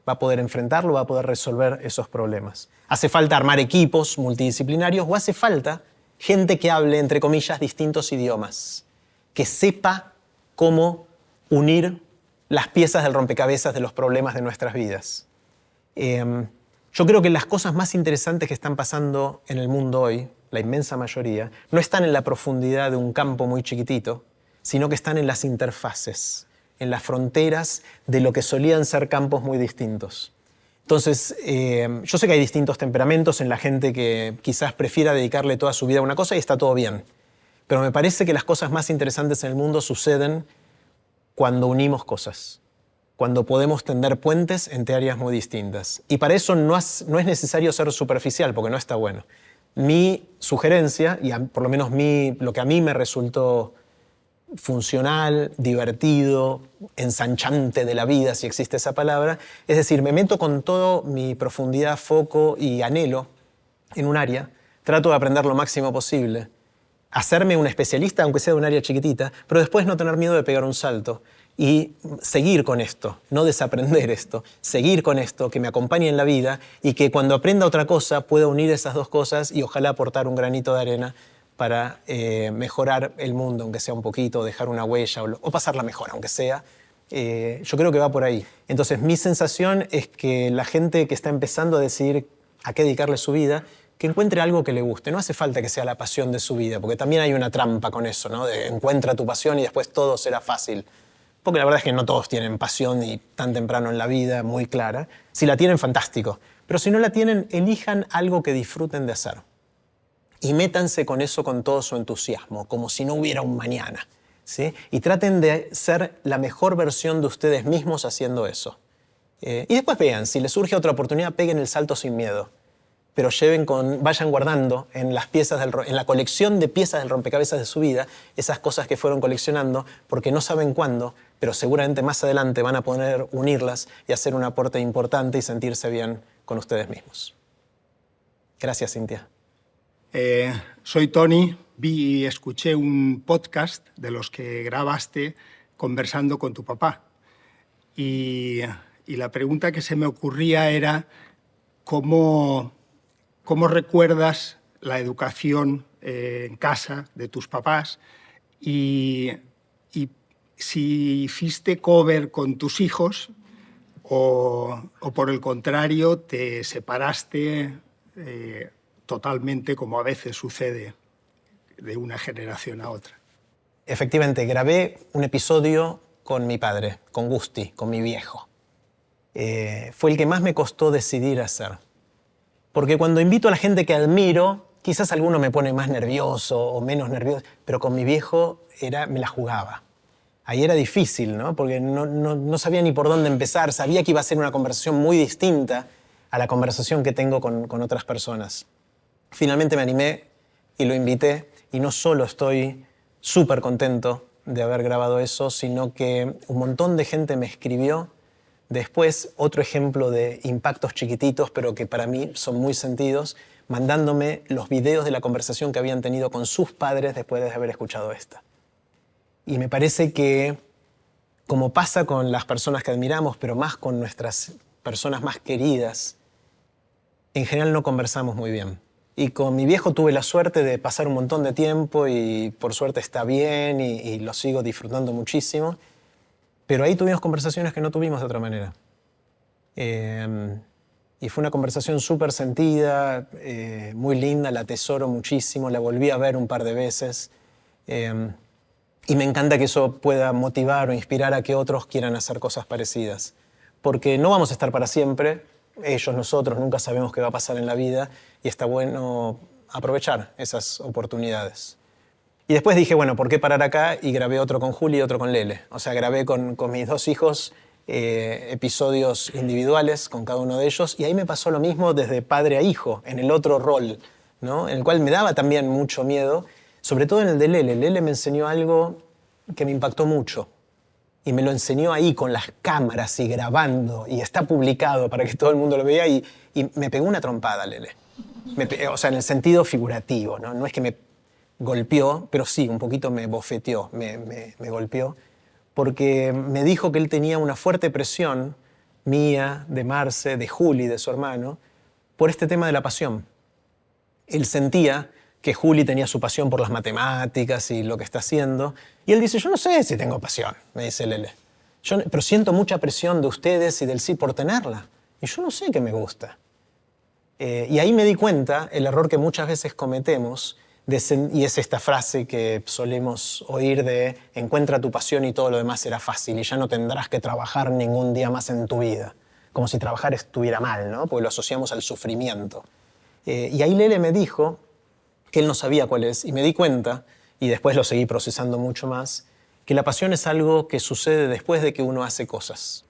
Va a poder enfrentarlo, va a poder resolver esos problemas. Hace falta armar equipos multidisciplinarios o hace falta gente que hable, entre comillas, distintos idiomas, que sepa cómo unir las piezas del rompecabezas de los problemas de nuestras vidas. Yo creo que las cosas más interesantes que están pasando en el mundo hoy, la inmensa mayoría, no están en la profundidad de un campo muy chiquitito, sino que están en las interfaces, en las fronteras de lo que solían ser campos muy distintos. Entonces, yo sé que hay distintos temperamentos en la gente que quizás prefiera dedicarle toda su vida a una cosa y está todo bien. Pero me parece que las cosas más interesantes en el mundo suceden cuando unimos cosas, cuando podemos tender puentes entre áreas muy distintas. Y para eso no es necesario ser superficial, porque no está bueno. Mi sugerencia, y por lo menos lo que a mí me resultó funcional, divertido, ensanchante de la vida, si existe esa palabra, es decir, me meto con toda mi profundidad, foco y anhelo en un área, trato de aprender lo máximo posible, hacerme un especialista, aunque sea de un área chiquitita, pero después no tener miedo de pegar un salto y seguir con esto, no desaprender esto, seguir con esto, que me acompañe en la vida y que cuando aprenda otra cosa pueda unir esas dos cosas y ojalá aportar un granito de arena para mejorar el mundo, aunque sea un poquito, dejar una huella o pasarla mejor, aunque sea. Yo creo que va por ahí. Entonces, mi sensación es que la gente que está empezando a decidir a qué dedicarle su vida, que encuentre algo que le guste. No hace falta que sea la pasión de su vida, porque también hay una trampa con eso, ¿no? De encuentra tu pasión y después todo será fácil. Porque la verdad es que no todos tienen pasión y tan temprano en la vida muy clara. Si la tienen, fantástico. Pero si no la tienen, elijan algo que disfruten de hacer. Y métanse con eso con todo su entusiasmo, como si no hubiera un mañana, ¿sí? Y traten de ser la mejor versión de ustedes mismos haciendo eso. Y después vean, si les surge otra oportunidad, peguen el salto sin miedo. Pero vayan guardando en la colección de piezas del rompecabezas de su vida esas cosas que fueron coleccionando, porque no saben cuándo, pero seguramente más adelante van a poder unirlas y hacer un aporte importante y sentirse bien con ustedes mismos. Gracias, Cintia. Soy Tony, vi y escuché un podcast de los que grabaste conversando con tu papá. Y la pregunta que se me ocurría era ¿cómo recuerdas la educación en casa de tus papás y si hiciste cover con tus hijos o por el contrario te separaste totalmente, como a veces sucede de una generación a otra? Efectivamente, grabé un episodio con mi padre, con Gusti, con mi viejo. Fue el que más me costó decidir hacer. Porque cuando invito a la gente que admiro, quizás alguno me pone más nervioso o menos nervioso, pero con mi viejo me la jugaba. Ahí era difícil, ¿no? Porque no sabía ni por dónde empezar. Sabía que iba a ser una conversación muy distinta a la conversación que tengo con otras personas. Finalmente me animé y lo invité. Y no solo estoy súper contento de haber grabado eso, sino que un montón de gente me escribió. Después, otro ejemplo de impactos chiquititos, pero que para mí son muy sentidos, mandándome los videos de la conversación que habían tenido con sus padres después de haber escuchado esta. Y me parece que, como pasa con las personas que admiramos, pero más con nuestras personas más queridas, en general no conversamos muy bien. Y con mi viejo tuve la suerte de pasar un montón de tiempo y por suerte está bien y lo sigo disfrutando muchísimo. Pero ahí tuvimos conversaciones que no tuvimos de otra manera. Y Y fue una conversación súper sentida, muy linda, la atesoro muchísimo, la volví a ver un par de veces. Y me encanta que eso pueda motivar o inspirar a que otros quieran hacer cosas parecidas. Porque no vamos a estar para siempre, ellos, nosotros, nunca sabemos qué va a pasar en la vida y está bueno aprovechar esas oportunidades. Y después dije, bueno, ¿por qué parar acá? Y grabé otro con Juli y otro con Lele. O sea, grabé con mis dos hijos episodios individuales con cada uno de ellos y ahí me pasó lo mismo desde padre a hijo, en el otro rol, ¿no? En el cual me daba también mucho miedo, sobre todo en el de Lele. Lele me enseñó algo que me impactó mucho y me lo enseñó ahí con las cámaras y grabando y está publicado para que todo el mundo lo vea y me pegó una trompada, Lele. O sea, en el sentido figurativo, ¿no? No es que me golpeó, pero sí, un poquito me bofeteó, me golpeó, porque me dijo que él tenía una fuerte presión mía, de Marce, de Juli, de su hermano, por este tema de la pasión. Él sentía que Juli tenía su pasión por las matemáticas y lo que está haciendo, y él dice, yo no sé si tengo pasión, me dice Lele, pero siento mucha presión de ustedes y del sí por tenerla, y yo no sé qué me gusta. Y ahí me di cuenta el error que muchas veces cometemos, y es esta frase que solemos oír de encuentra tu pasión y todo lo demás será fácil y ya no tendrás que trabajar ningún día más en tu vida. Como si trabajar estuviera mal, ¿no? Porque lo asociamos al sufrimiento. Y ahí Lele me dijo que él no sabía cuál es y me di cuenta, y después lo seguí procesando mucho más, que la pasión es algo que sucede después de que uno hace cosas.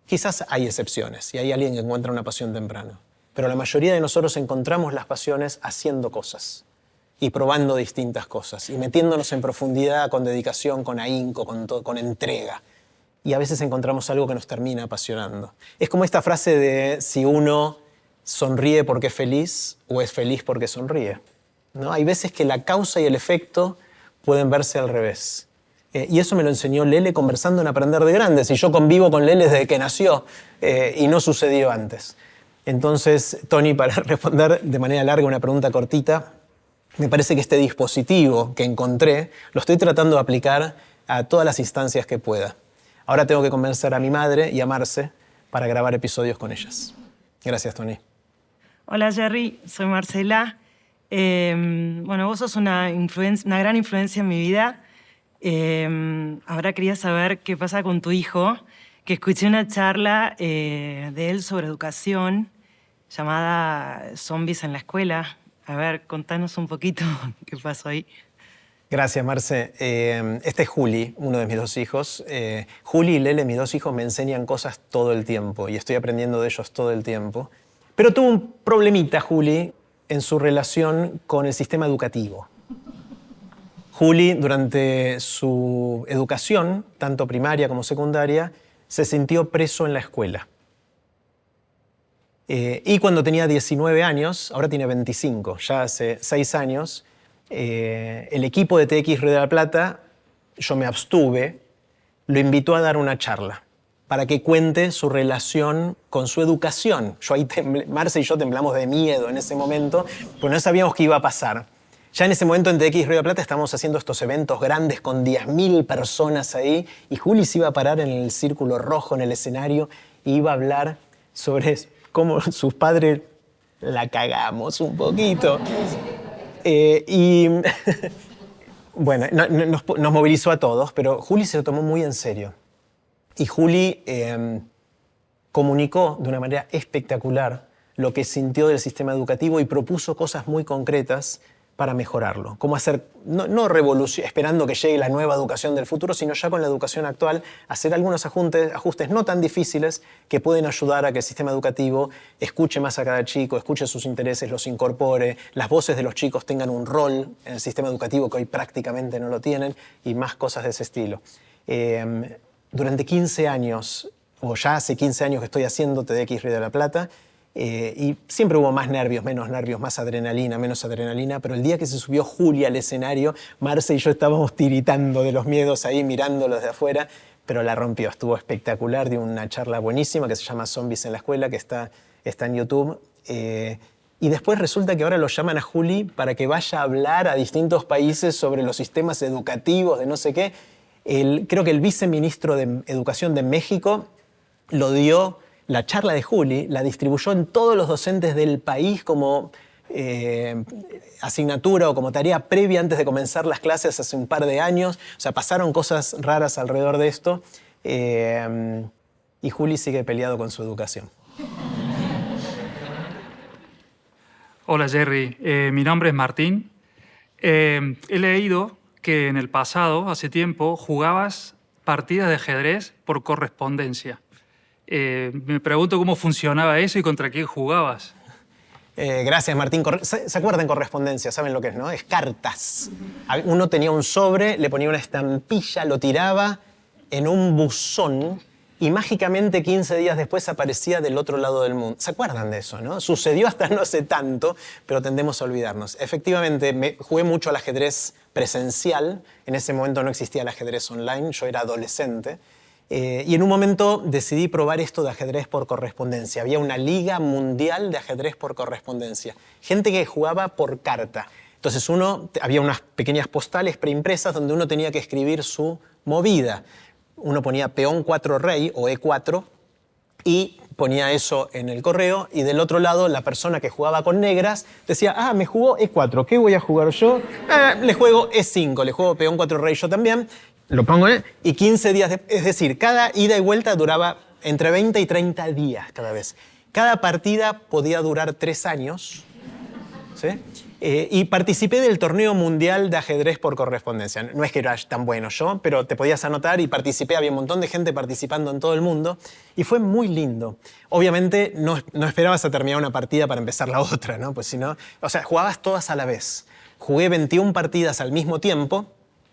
Quizás hay excepciones y hay alguien que encuentra una pasión temprano, pero la mayoría de nosotros encontramos las pasiones haciendo cosas y probando distintas cosas y metiéndonos en profundidad con dedicación, con ahínco, con entrega. Y a veces encontramos algo que nos termina apasionando. Es como esta frase de si uno sonríe porque es feliz o es feliz porque sonríe, ¿no? Hay veces que la causa y el efecto pueden verse al revés. Y eso me lo enseñó Lele conversando en Aprender de Grandes. Y yo convivo con Lele desde que nació y no sucedió antes. Entonces, Tony, para responder de manera larga una pregunta cortita, me parece que este dispositivo que encontré lo estoy tratando de aplicar a todas las instancias que pueda. Ahora tengo que convencer a mi madre y a Marce para grabar episodios con ellas. Gracias, Tony. Hola, Jerry. Soy Marcela. Bueno, vos sos una gran influencia en mi vida. Ahora quería saber qué pasa con tu hijo, que escuché una charla de él sobre educación llamada Zombies en la escuela. A ver, contanos un poquito qué pasó ahí. Gracias, Marce. Este es Juli, uno de mis dos hijos. Juli y Lele, mis dos hijos, me enseñan cosas todo el tiempo y estoy aprendiendo de ellos todo el tiempo. Pero tuvo un problemita, Juli, en su relación con el sistema educativo. Juli, durante su educación, tanto primaria como secundaria, se sintió preso en la escuela. Y cuando tenía 19 años, ahora tiene 25, ya hace 6 años, el equipo de TX Río de la Plata, yo me abstuve, lo invitó a dar una charla para que cuente su relación con su educación. Yo ahí Marce y yo temblamos de miedo en ese momento, porque no sabíamos qué iba a pasar. Ya en ese momento en TX Río de la Plata estábamos haciendo estos eventos grandes con 10.000 personas ahí y Juli se iba a parar en el círculo rojo en el escenario y iba a hablar sobre cómo sus padres la cagamos un poquito. Bueno, nos movilizó a todos, pero Juli se lo tomó muy en serio. Y Juli comunicó de una manera espectacular lo que sintió del sistema educativo y propuso cosas muy concretas para mejorarlo. Cómo hacer, no revolución, esperando que llegue la nueva educación del futuro, sino ya con la educación actual, hacer algunos ajustes no tan difíciles que pueden ayudar a que el sistema educativo escuche más a cada chico, escuche sus intereses, los incorpore, las voces de los chicos tengan un rol en el sistema educativo que hoy prácticamente no lo tienen y más cosas de ese estilo. Durante 15 años, o ya hace 15 años que estoy haciendo TDX Río de la Plata, y siempre hubo más nervios, menos nervios, más adrenalina, menos adrenalina, pero el día que se subió Juli al escenario, Marce y yo estábamos tiritando de los miedos ahí, mirándolos de afuera, pero la rompió, estuvo espectacular, dio una charla buenísima que se llama Zombies en la Escuela, que está en YouTube. Y después resulta que ahora lo llaman a Juli para que vaya a hablar a distintos países sobre los sistemas educativos de no sé qué. Creo que el viceministro de Educación de México lo dio la charla de Juli la distribuyó en todos los docentes del país como asignatura o como tarea previa antes de comenzar las clases hace un par de años. O sea, pasaron cosas raras alrededor de esto y Juli sigue peleado con su educación. Hola Jerry, mi nombre es Martín. He leído que en el pasado, hace tiempo, jugabas partidas de ajedrez por correspondencia. Me pregunto cómo funcionaba eso y contra quién jugabas. Gracias, Martín. ¿Se acuerdan correspondencia? ¿Saben lo que es, no? Es cartas. Uno tenía un sobre, le ponía una estampilla, lo tiraba en un buzón y mágicamente 15 días después aparecía del otro lado del mundo. ¿Se acuerdan de eso, no? Sucedió hasta no hace tanto, pero tendemos a olvidarnos. Efectivamente, jugué mucho al ajedrez presencial. En ese momento no existía el ajedrez online, yo era adolescente. Y en un momento decidí probar esto de ajedrez por correspondencia. Había una liga mundial de ajedrez por correspondencia. Gente que jugaba por carta. Entonces había unas pequeñas postales preimpresas donde uno tenía que escribir su movida. Uno ponía peón 4 rey o E4 y ponía eso en el correo y del otro lado la persona que jugaba con negras decía, me jugó E4, ¿qué voy a jugar yo? Le juego E5, le juego peón 4 rey yo también. Lo pongo y 15 días, es decir, cada ida y vuelta duraba entre 20 y 30 días cada vez. Cada partida podía durar 3 años, ¿sí? Y participé del torneo mundial de ajedrez por correspondencia. No es que era tan bueno yo, pero te podías anotar y participé. Había un montón de gente participando en todo el mundo y fue muy lindo. Obviamente no esperabas a terminar una partida para empezar la otra, ¿no? Pues si no, o sea, jugabas todas a la vez. Jugué 21 partidas al mismo tiempo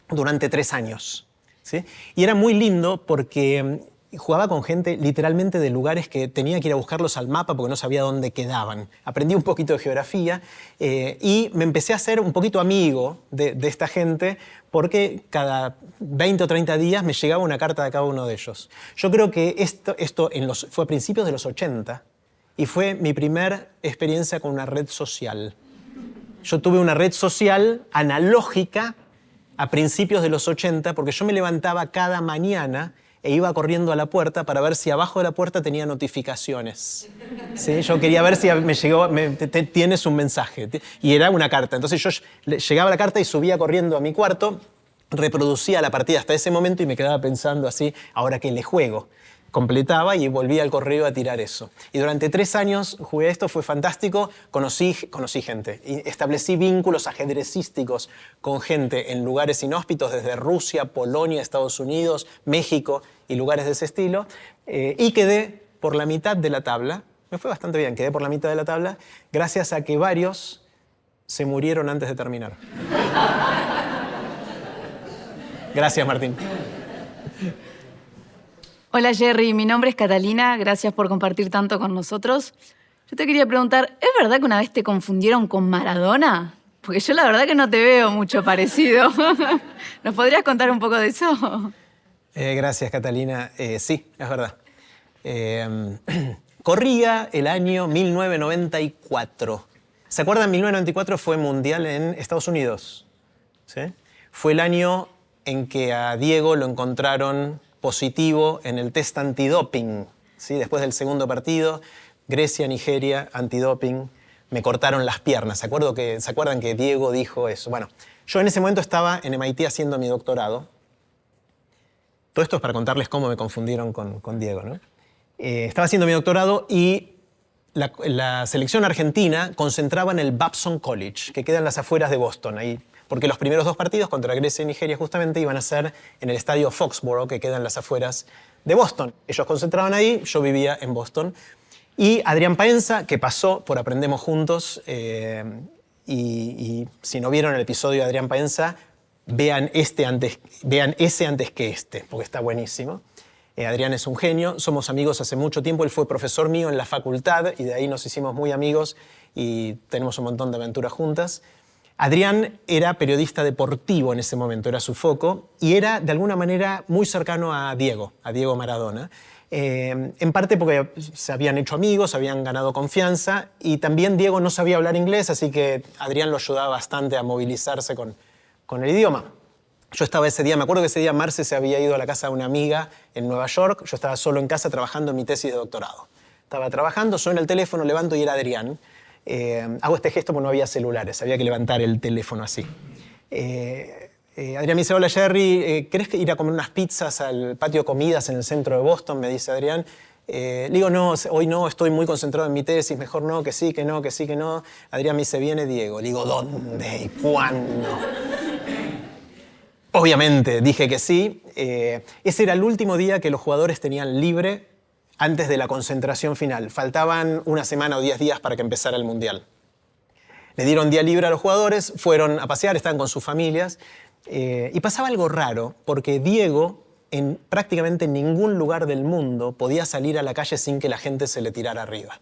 durante 3 años, ¿sí? Y era muy lindo porque jugaba con gente literalmente de lugares que tenía que ir a buscarlos al mapa porque no sabía dónde quedaban. Aprendí un poquito de geografía y me empecé a hacer un poquito amigo de esta gente porque cada 20 o 30 días me llegaba una carta de cada uno de ellos. Yo creo que esto fue a principios de los 80 y fue mi primera experiencia con una red social. Yo tuve una red social analógica a principios de los 80 porque yo me levantaba cada mañana e iba corriendo a la puerta para ver si abajo de la puerta tenía notificaciones. ¿Sí? Yo quería ver si me llegó, tienes un mensaje. Y era una carta. Entonces yo llegaba a la carta y subía corriendo a mi cuarto, reproducía la partida hasta ese momento y me quedaba pensando así, ¿ahora qué le juego? Completaba y volvía al correo a tirar eso. Y durante 3 años jugué esto, fue fantástico. Conocí gente. Y establecí vínculos ajedrecísticos con gente en lugares inhóspitos, desde Rusia, Polonia, Estados Unidos, México y lugares de ese estilo. Y quedé por la mitad de la tabla. Me fue bastante bien, quedé por la mitad de la tabla, gracias a que varios se murieron antes de terminar. Gracias, Martín. Hola Jerry, mi nombre es Catalina, gracias por compartir tanto con nosotros. Yo te quería preguntar, ¿es verdad que una vez te confundieron con Maradona? Porque yo la verdad que no te veo mucho parecido. ¿Nos podrías contar un poco de eso? Gracias, Catalina. Sí, es verdad. Corría el año 1994. ¿Se acuerdan? 1994 fue mundial en Estados Unidos. ¿Sí? Fue el año en que a Diego lo encontraron positivo en el test antidoping. ¿Sí? Después del segundo partido, Grecia, Nigeria, antidoping, me cortaron las piernas. ¿Se acuerdan que Diego dijo eso? Bueno, yo en ese momento estaba en MIT haciendo mi doctorado. Todo esto es para contarles cómo me confundieron con Diego, ¿no? Estaba haciendo mi doctorado y la selección argentina concentraba en el Babson College, que queda en las afueras de Boston, ahí, porque los primeros 2 partidos contra Grecia y Nigeria justamente iban a ser en el estadio Foxborough, que queda en las afueras de Boston. Ellos concentraban ahí, yo vivía en Boston. Y Adrián Paenza, que pasó por Aprendemos Juntos, y si no vieron el episodio de Adrián Paenza, vean ese antes que este, porque está buenísimo. Adrián es un genio, somos amigos hace mucho tiempo, él fue profesor mío en la facultad y de ahí nos hicimos muy amigos y tenemos un montón de aventuras juntas. Adrián era periodista deportivo en ese momento, era su foco, y era de alguna manera muy cercano a Diego Maradona. En parte porque se habían hecho amigos, habían ganado confianza, y también Diego no sabía hablar inglés, así que Adrián lo ayudaba bastante a movilizarse con el idioma. Yo estaba ese día, me acuerdo que ese día Marce se había ido a la casa de una amiga en Nueva York, yo estaba solo en casa trabajando en mi tesis de doctorado. Estaba trabajando, suena el teléfono, levanto y era Adrián. Hago este gesto porque no había celulares, había que levantar el teléfono así. Adrián me dice, hola Jerry, ¿querés ir a comer unas pizzas al patio de comidas en el centro de Boston? Me dice Adrián. Le digo, no, hoy no, estoy muy concentrado en mi tesis, mejor no, que sí, que no, que sí, que no. Adrián me dice, viene Diego. Le digo, ¿dónde y cuándo? Obviamente dije que sí. Ese era el último día que los jugadores tenían libre antes de la concentración final. Faltaban una semana o 10 días para que empezara el Mundial. Le dieron día libre a los jugadores, fueron a pasear, estaban con sus familias. Y pasaba algo raro, porque Diego en prácticamente ningún lugar del mundo podía salir a la calle sin que la gente se le tirara arriba.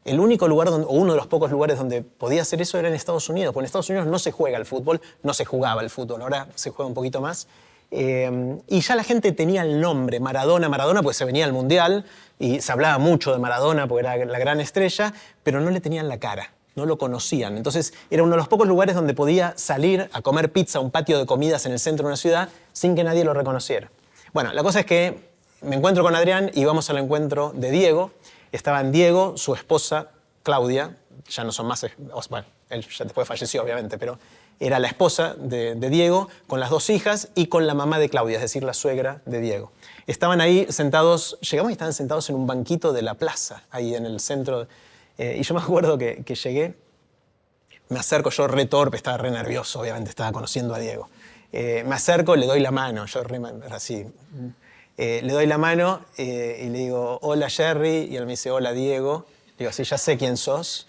El único lugar, o uno de los pocos lugares donde podía hacer eso era en Estados Unidos, porque en Estados Unidos no se juega el fútbol, no se jugaba el fútbol, ahora se juega un poquito más. Y ya la gente tenía el nombre, Maradona, pues se venía al Mundial y se hablaba mucho de Maradona porque era la gran estrella, pero no le tenían la cara, no lo conocían. Entonces era uno de los pocos lugares donde podía salir a comer pizza a un patio de comidas en el centro de una ciudad sin que nadie lo reconociera. Bueno, la cosa es que me encuentro con Adrián y vamos al encuentro de Diego. Estaban Diego, su esposa Claudia, ya no son más, bueno, él ya después falleció obviamente, pero era la esposa de Diego, con las 2 hijas y con la mamá de Claudia, es decir, la suegra de Diego. Estaban ahí sentados, llegamos y estaban sentados en un banquito de la plaza, ahí en el centro. Y yo me acuerdo que llegué, me acerco, yo re torpe, estaba re nervioso, obviamente estaba conociendo a Diego. Me acerco, le doy la mano, yo así. Le doy la mano y le digo, hola Jerry, y él me dice, hola Diego. Le digo, sí, ya sé quién sos.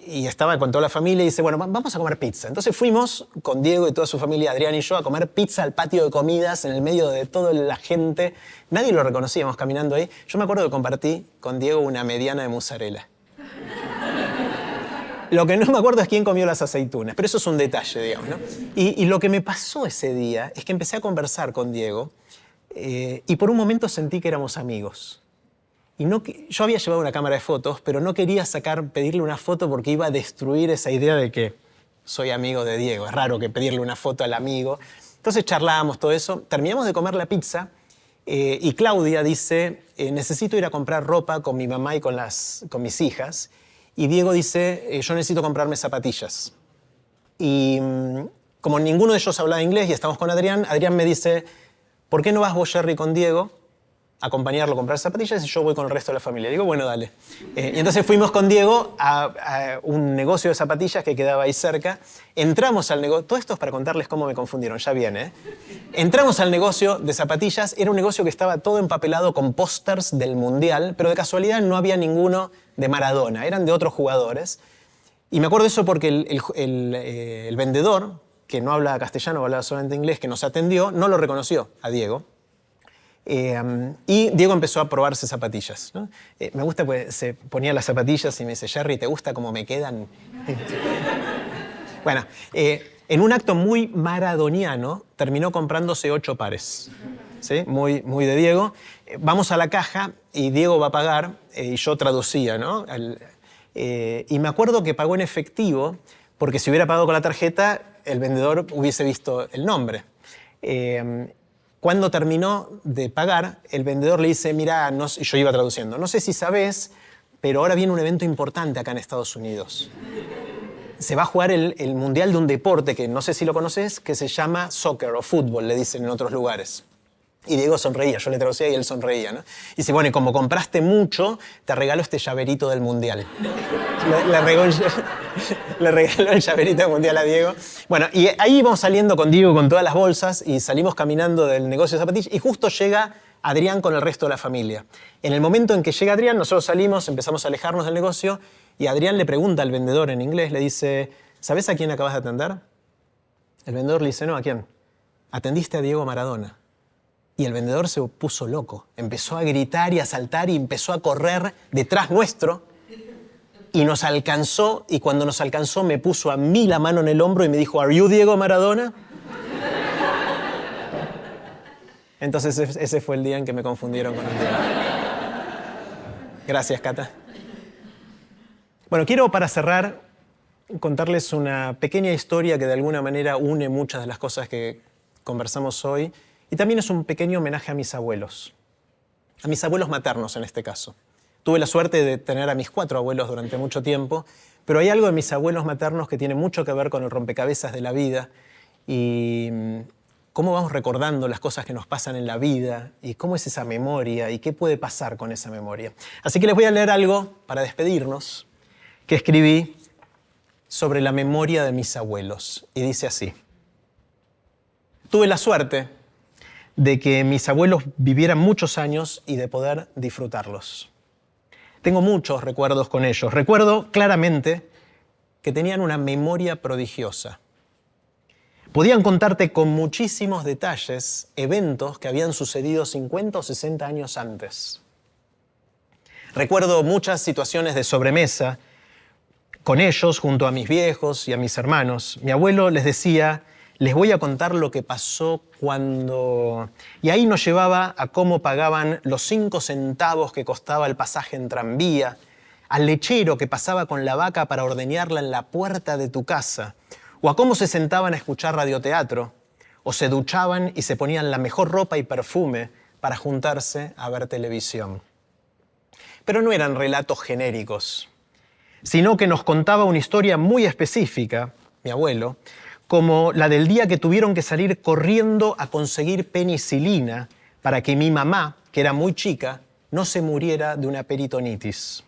Y estaba con toda la familia y dice, bueno, vamos a comer pizza. Entonces fuimos con Diego y toda su familia, Adrián y yo, a comer pizza al patio de comidas en el medio de toda la gente. Nadie lo reconocíamos caminando ahí. Yo me acuerdo que compartí con Diego una mediana de mozzarella. Lo que no me acuerdo es quién comió las aceitunas, pero eso es un detalle, digamos, ¿no? Y lo que me pasó ese día es que empecé a conversar con Diego y por un momento sentí que éramos amigos. Y yo había llevado una cámara de fotos, pero no quería pedirle una foto porque iba a destruir esa idea de que soy amigo de Diego. Es raro que pedirle una foto al amigo. Entonces charlábamos todo eso, terminamos de comer la pizza y Claudia dice, necesito ir a comprar ropa con mi mamá y con mis hijas. Y Diego dice, yo necesito comprarme zapatillas. Y como ninguno de ellos hablaba inglés y estamos con Adrián, Adrián me dice, ¿por qué no vas vos, Jerry, con Diego a acompañarlo a comprar zapatillas y yo voy con el resto de la familia? Digo, bueno, dale. Y entonces fuimos con Diego a un negocio de zapatillas que quedaba ahí cerca. Entramos al negocio, todo esto es para contarles cómo me confundieron, ya viene, ¿eh? Entramos al negocio de zapatillas, era un negocio que estaba todo empapelado con pósters del Mundial, pero de casualidad no había ninguno de Maradona, eran de otros jugadores. Y me acuerdo eso porque el vendedor, que no hablaba castellano, hablaba solamente inglés, que nos atendió, no lo reconoció a Diego. Y Diego empezó a probarse zapatillas, ¿no? Me gusta, pues se ponía las zapatillas y me dice, Jerry, ¿te gusta cómo me quedan? Bueno, en un acto muy maradoniano, terminó comprándose 8 pares. ¿Sí? Muy de Diego. Vamos a la caja y Diego va a pagar y yo traducía, ¿no? Y me acuerdo que pagó en efectivo porque si hubiera pagado con la tarjeta, el vendedor hubiese visto el nombre. Cuando terminó de pagar, el vendedor le dice, mira, y yo iba traduciendo, no sé si sabes, pero ahora viene un evento importante acá en Estados Unidos. Se va a jugar el mundial de un deporte que no sé si lo conoces, que se llama soccer o fútbol, le dicen en otros lugares. Y Diego sonreía, yo le traducía y él sonreía, ¿no? Y dice, bueno, y como compraste mucho, te regalo este llaverito del mundial. Le regaló el llaverito del mundial a Diego. Bueno, y ahí íbamos saliendo con Diego con todas las bolsas y salimos caminando del negocio de zapatillas y justo llega Adrián con el resto de la familia. En el momento en que llega Adrián, nosotros salimos, empezamos a alejarnos del negocio y Adrián le pregunta al vendedor en inglés, le dice, ¿sabes a quién acabas de atender? El vendedor le dice, no, ¿a quién? Atendiste a Diego Maradona. Y el vendedor se puso loco. Empezó a gritar y a saltar y empezó a correr detrás nuestro. Y nos alcanzó, y cuando nos alcanzó me puso a mí la mano en el hombro y me dijo, ¿Are you Diego Maradona? Entonces ese fue el día en que me confundieron con el Diego. Gracias, Cata. Bueno, quiero para cerrar contarles una pequeña historia que de alguna manera une muchas de las cosas que conversamos hoy. Y también es un pequeño homenaje a mis abuelos maternos en este caso. Tuve la suerte de tener a mis 4 abuelos durante mucho tiempo, pero hay algo de mis abuelos maternos que tiene mucho que ver con el rompecabezas de la vida y cómo vamos recordando las cosas que nos pasan en la vida y cómo es esa memoria y qué puede pasar con esa memoria. Así que les voy a leer algo para despedirnos que escribí sobre la memoria de mis abuelos. Y dice así: tuve la suerte de que mis abuelos vivieran muchos años y de poder disfrutarlos. Tengo muchos recuerdos con ellos. Recuerdo claramente que tenían una memoria prodigiosa. Podían contarte con muchísimos detalles eventos que habían sucedido 50 o 60 años antes. Recuerdo muchas situaciones de sobremesa con ellos, junto a mis viejos y a mis hermanos. Mi abuelo les decía: les voy a contar lo que pasó cuando... Y ahí nos llevaba a cómo pagaban los 5 centavos que costaba el pasaje en tranvía, al lechero que pasaba con la vaca para ordeñarla en la puerta de tu casa, o a cómo se sentaban a escuchar radioteatro, o se duchaban y se ponían la mejor ropa y perfume para juntarse a ver televisión. Pero no eran relatos genéricos, sino que nos contaba una historia muy específica, mi abuelo, como la del día que tuvieron que salir corriendo a conseguir penicilina para que mi mamá, que era muy chica, no se muriera de una peritonitis.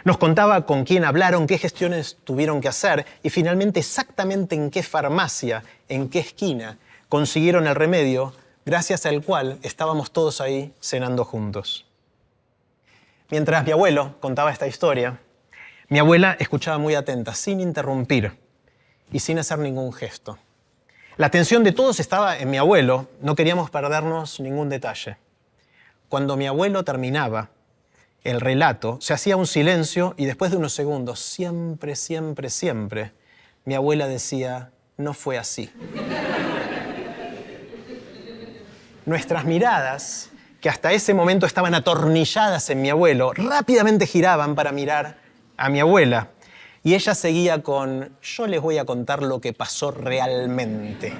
Nos contaba con quién hablaron, qué gestiones tuvieron que hacer y finalmente exactamente en qué farmacia, en qué esquina, consiguieron el remedio gracias al cual estábamos todos ahí cenando juntos. Mientras mi abuelo contaba esta historia, mi abuela escuchaba muy atenta, sin interrumpir y sin hacer ningún gesto. La atención de todos estaba en mi abuelo, no queríamos perdernos ningún detalle. Cuando mi abuelo terminaba el relato, se hacía un silencio y después de unos segundos, siempre, siempre, siempre, mi abuela decía: no fue así. Nuestras miradas, que hasta ese momento estaban atornilladas en mi abuelo, rápidamente giraban para mirar a mi abuela. Y ella seguía con: yo les voy a contar lo que pasó realmente.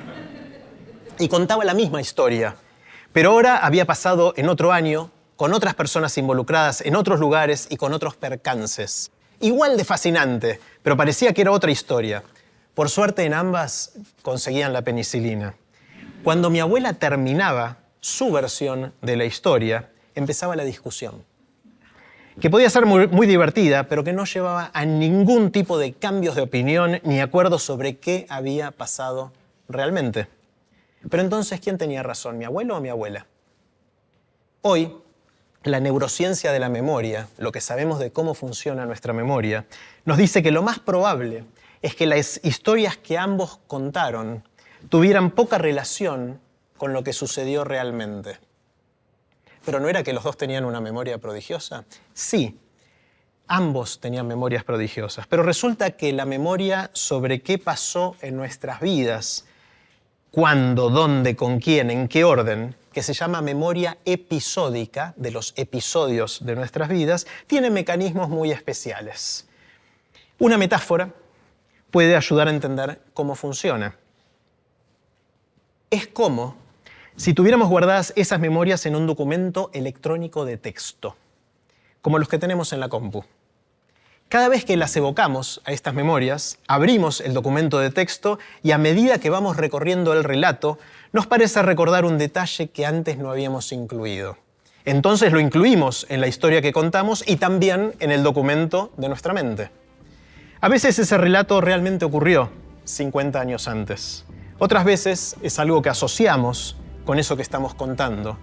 Y contaba la misma historia, pero ahora había pasado en otro año, con otras personas involucradas, en otros lugares y con otros percances. Igual de fascinante, pero parecía que era otra historia. Por suerte en ambas conseguían la penicilina. Cuando mi abuela terminaba su versión de la historia, empezaba la discusión, que podía ser muy divertida, pero que no llevaba a ningún tipo de cambios de opinión ni acuerdos sobre qué había pasado realmente. Pero entonces, ¿quién tenía razón, mi abuelo o mi abuela? Hoy, la neurociencia de la memoria, lo que sabemos de cómo funciona nuestra memoria, nos dice que lo más probable es que las historias que ambos contaron tuvieran poca relación con lo que sucedió realmente. ¿Pero no era que los dos tenían una memoria prodigiosa? Sí, ambos tenían memorias prodigiosas, pero resulta que la memoria sobre qué pasó en nuestras vidas, cuándo, dónde, con quién, en qué orden, que se llama memoria episódica, de los episodios de nuestras vidas, tiene mecanismos muy especiales. Una metáfora puede ayudar a entender cómo funciona. Es como si tuviéramos guardadas esas memorias en un documento electrónico de texto, como los que tenemos en la compu. Cada vez que las evocamos a estas memorias, abrimos el documento de texto y a medida que vamos recorriendo el relato, nos parece recordar un detalle que antes no habíamos incluido. Entonces lo incluimos en la historia que contamos y también en el documento de nuestra mente. A veces ese relato realmente ocurrió 50 años antes. Otras veces es algo que asociamos con eso que estamos contando,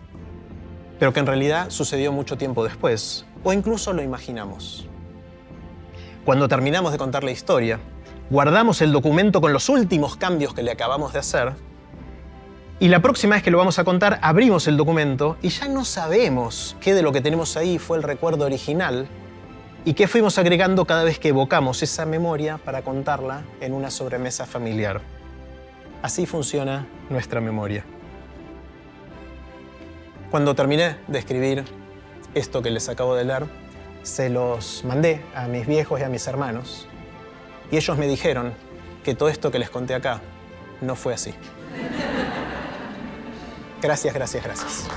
pero que en realidad sucedió mucho tiempo después, o incluso lo imaginamos. Cuando terminamos de contar la historia, guardamos el documento con los últimos cambios que le acabamos de hacer, y la próxima vez que lo vamos a contar, abrimos el documento y ya no sabemos qué de lo que tenemos ahí fue el recuerdo original y qué fuimos agregando cada vez que evocamos esa memoria para contarla en una sobremesa familiar. Así funciona nuestra memoria. Cuando terminé de escribir esto que les acabo de leer, se los mandé a mis viejos y a mis hermanos y ellos me dijeron que todo esto que les conté acá no fue así. Gracias, gracias, gracias.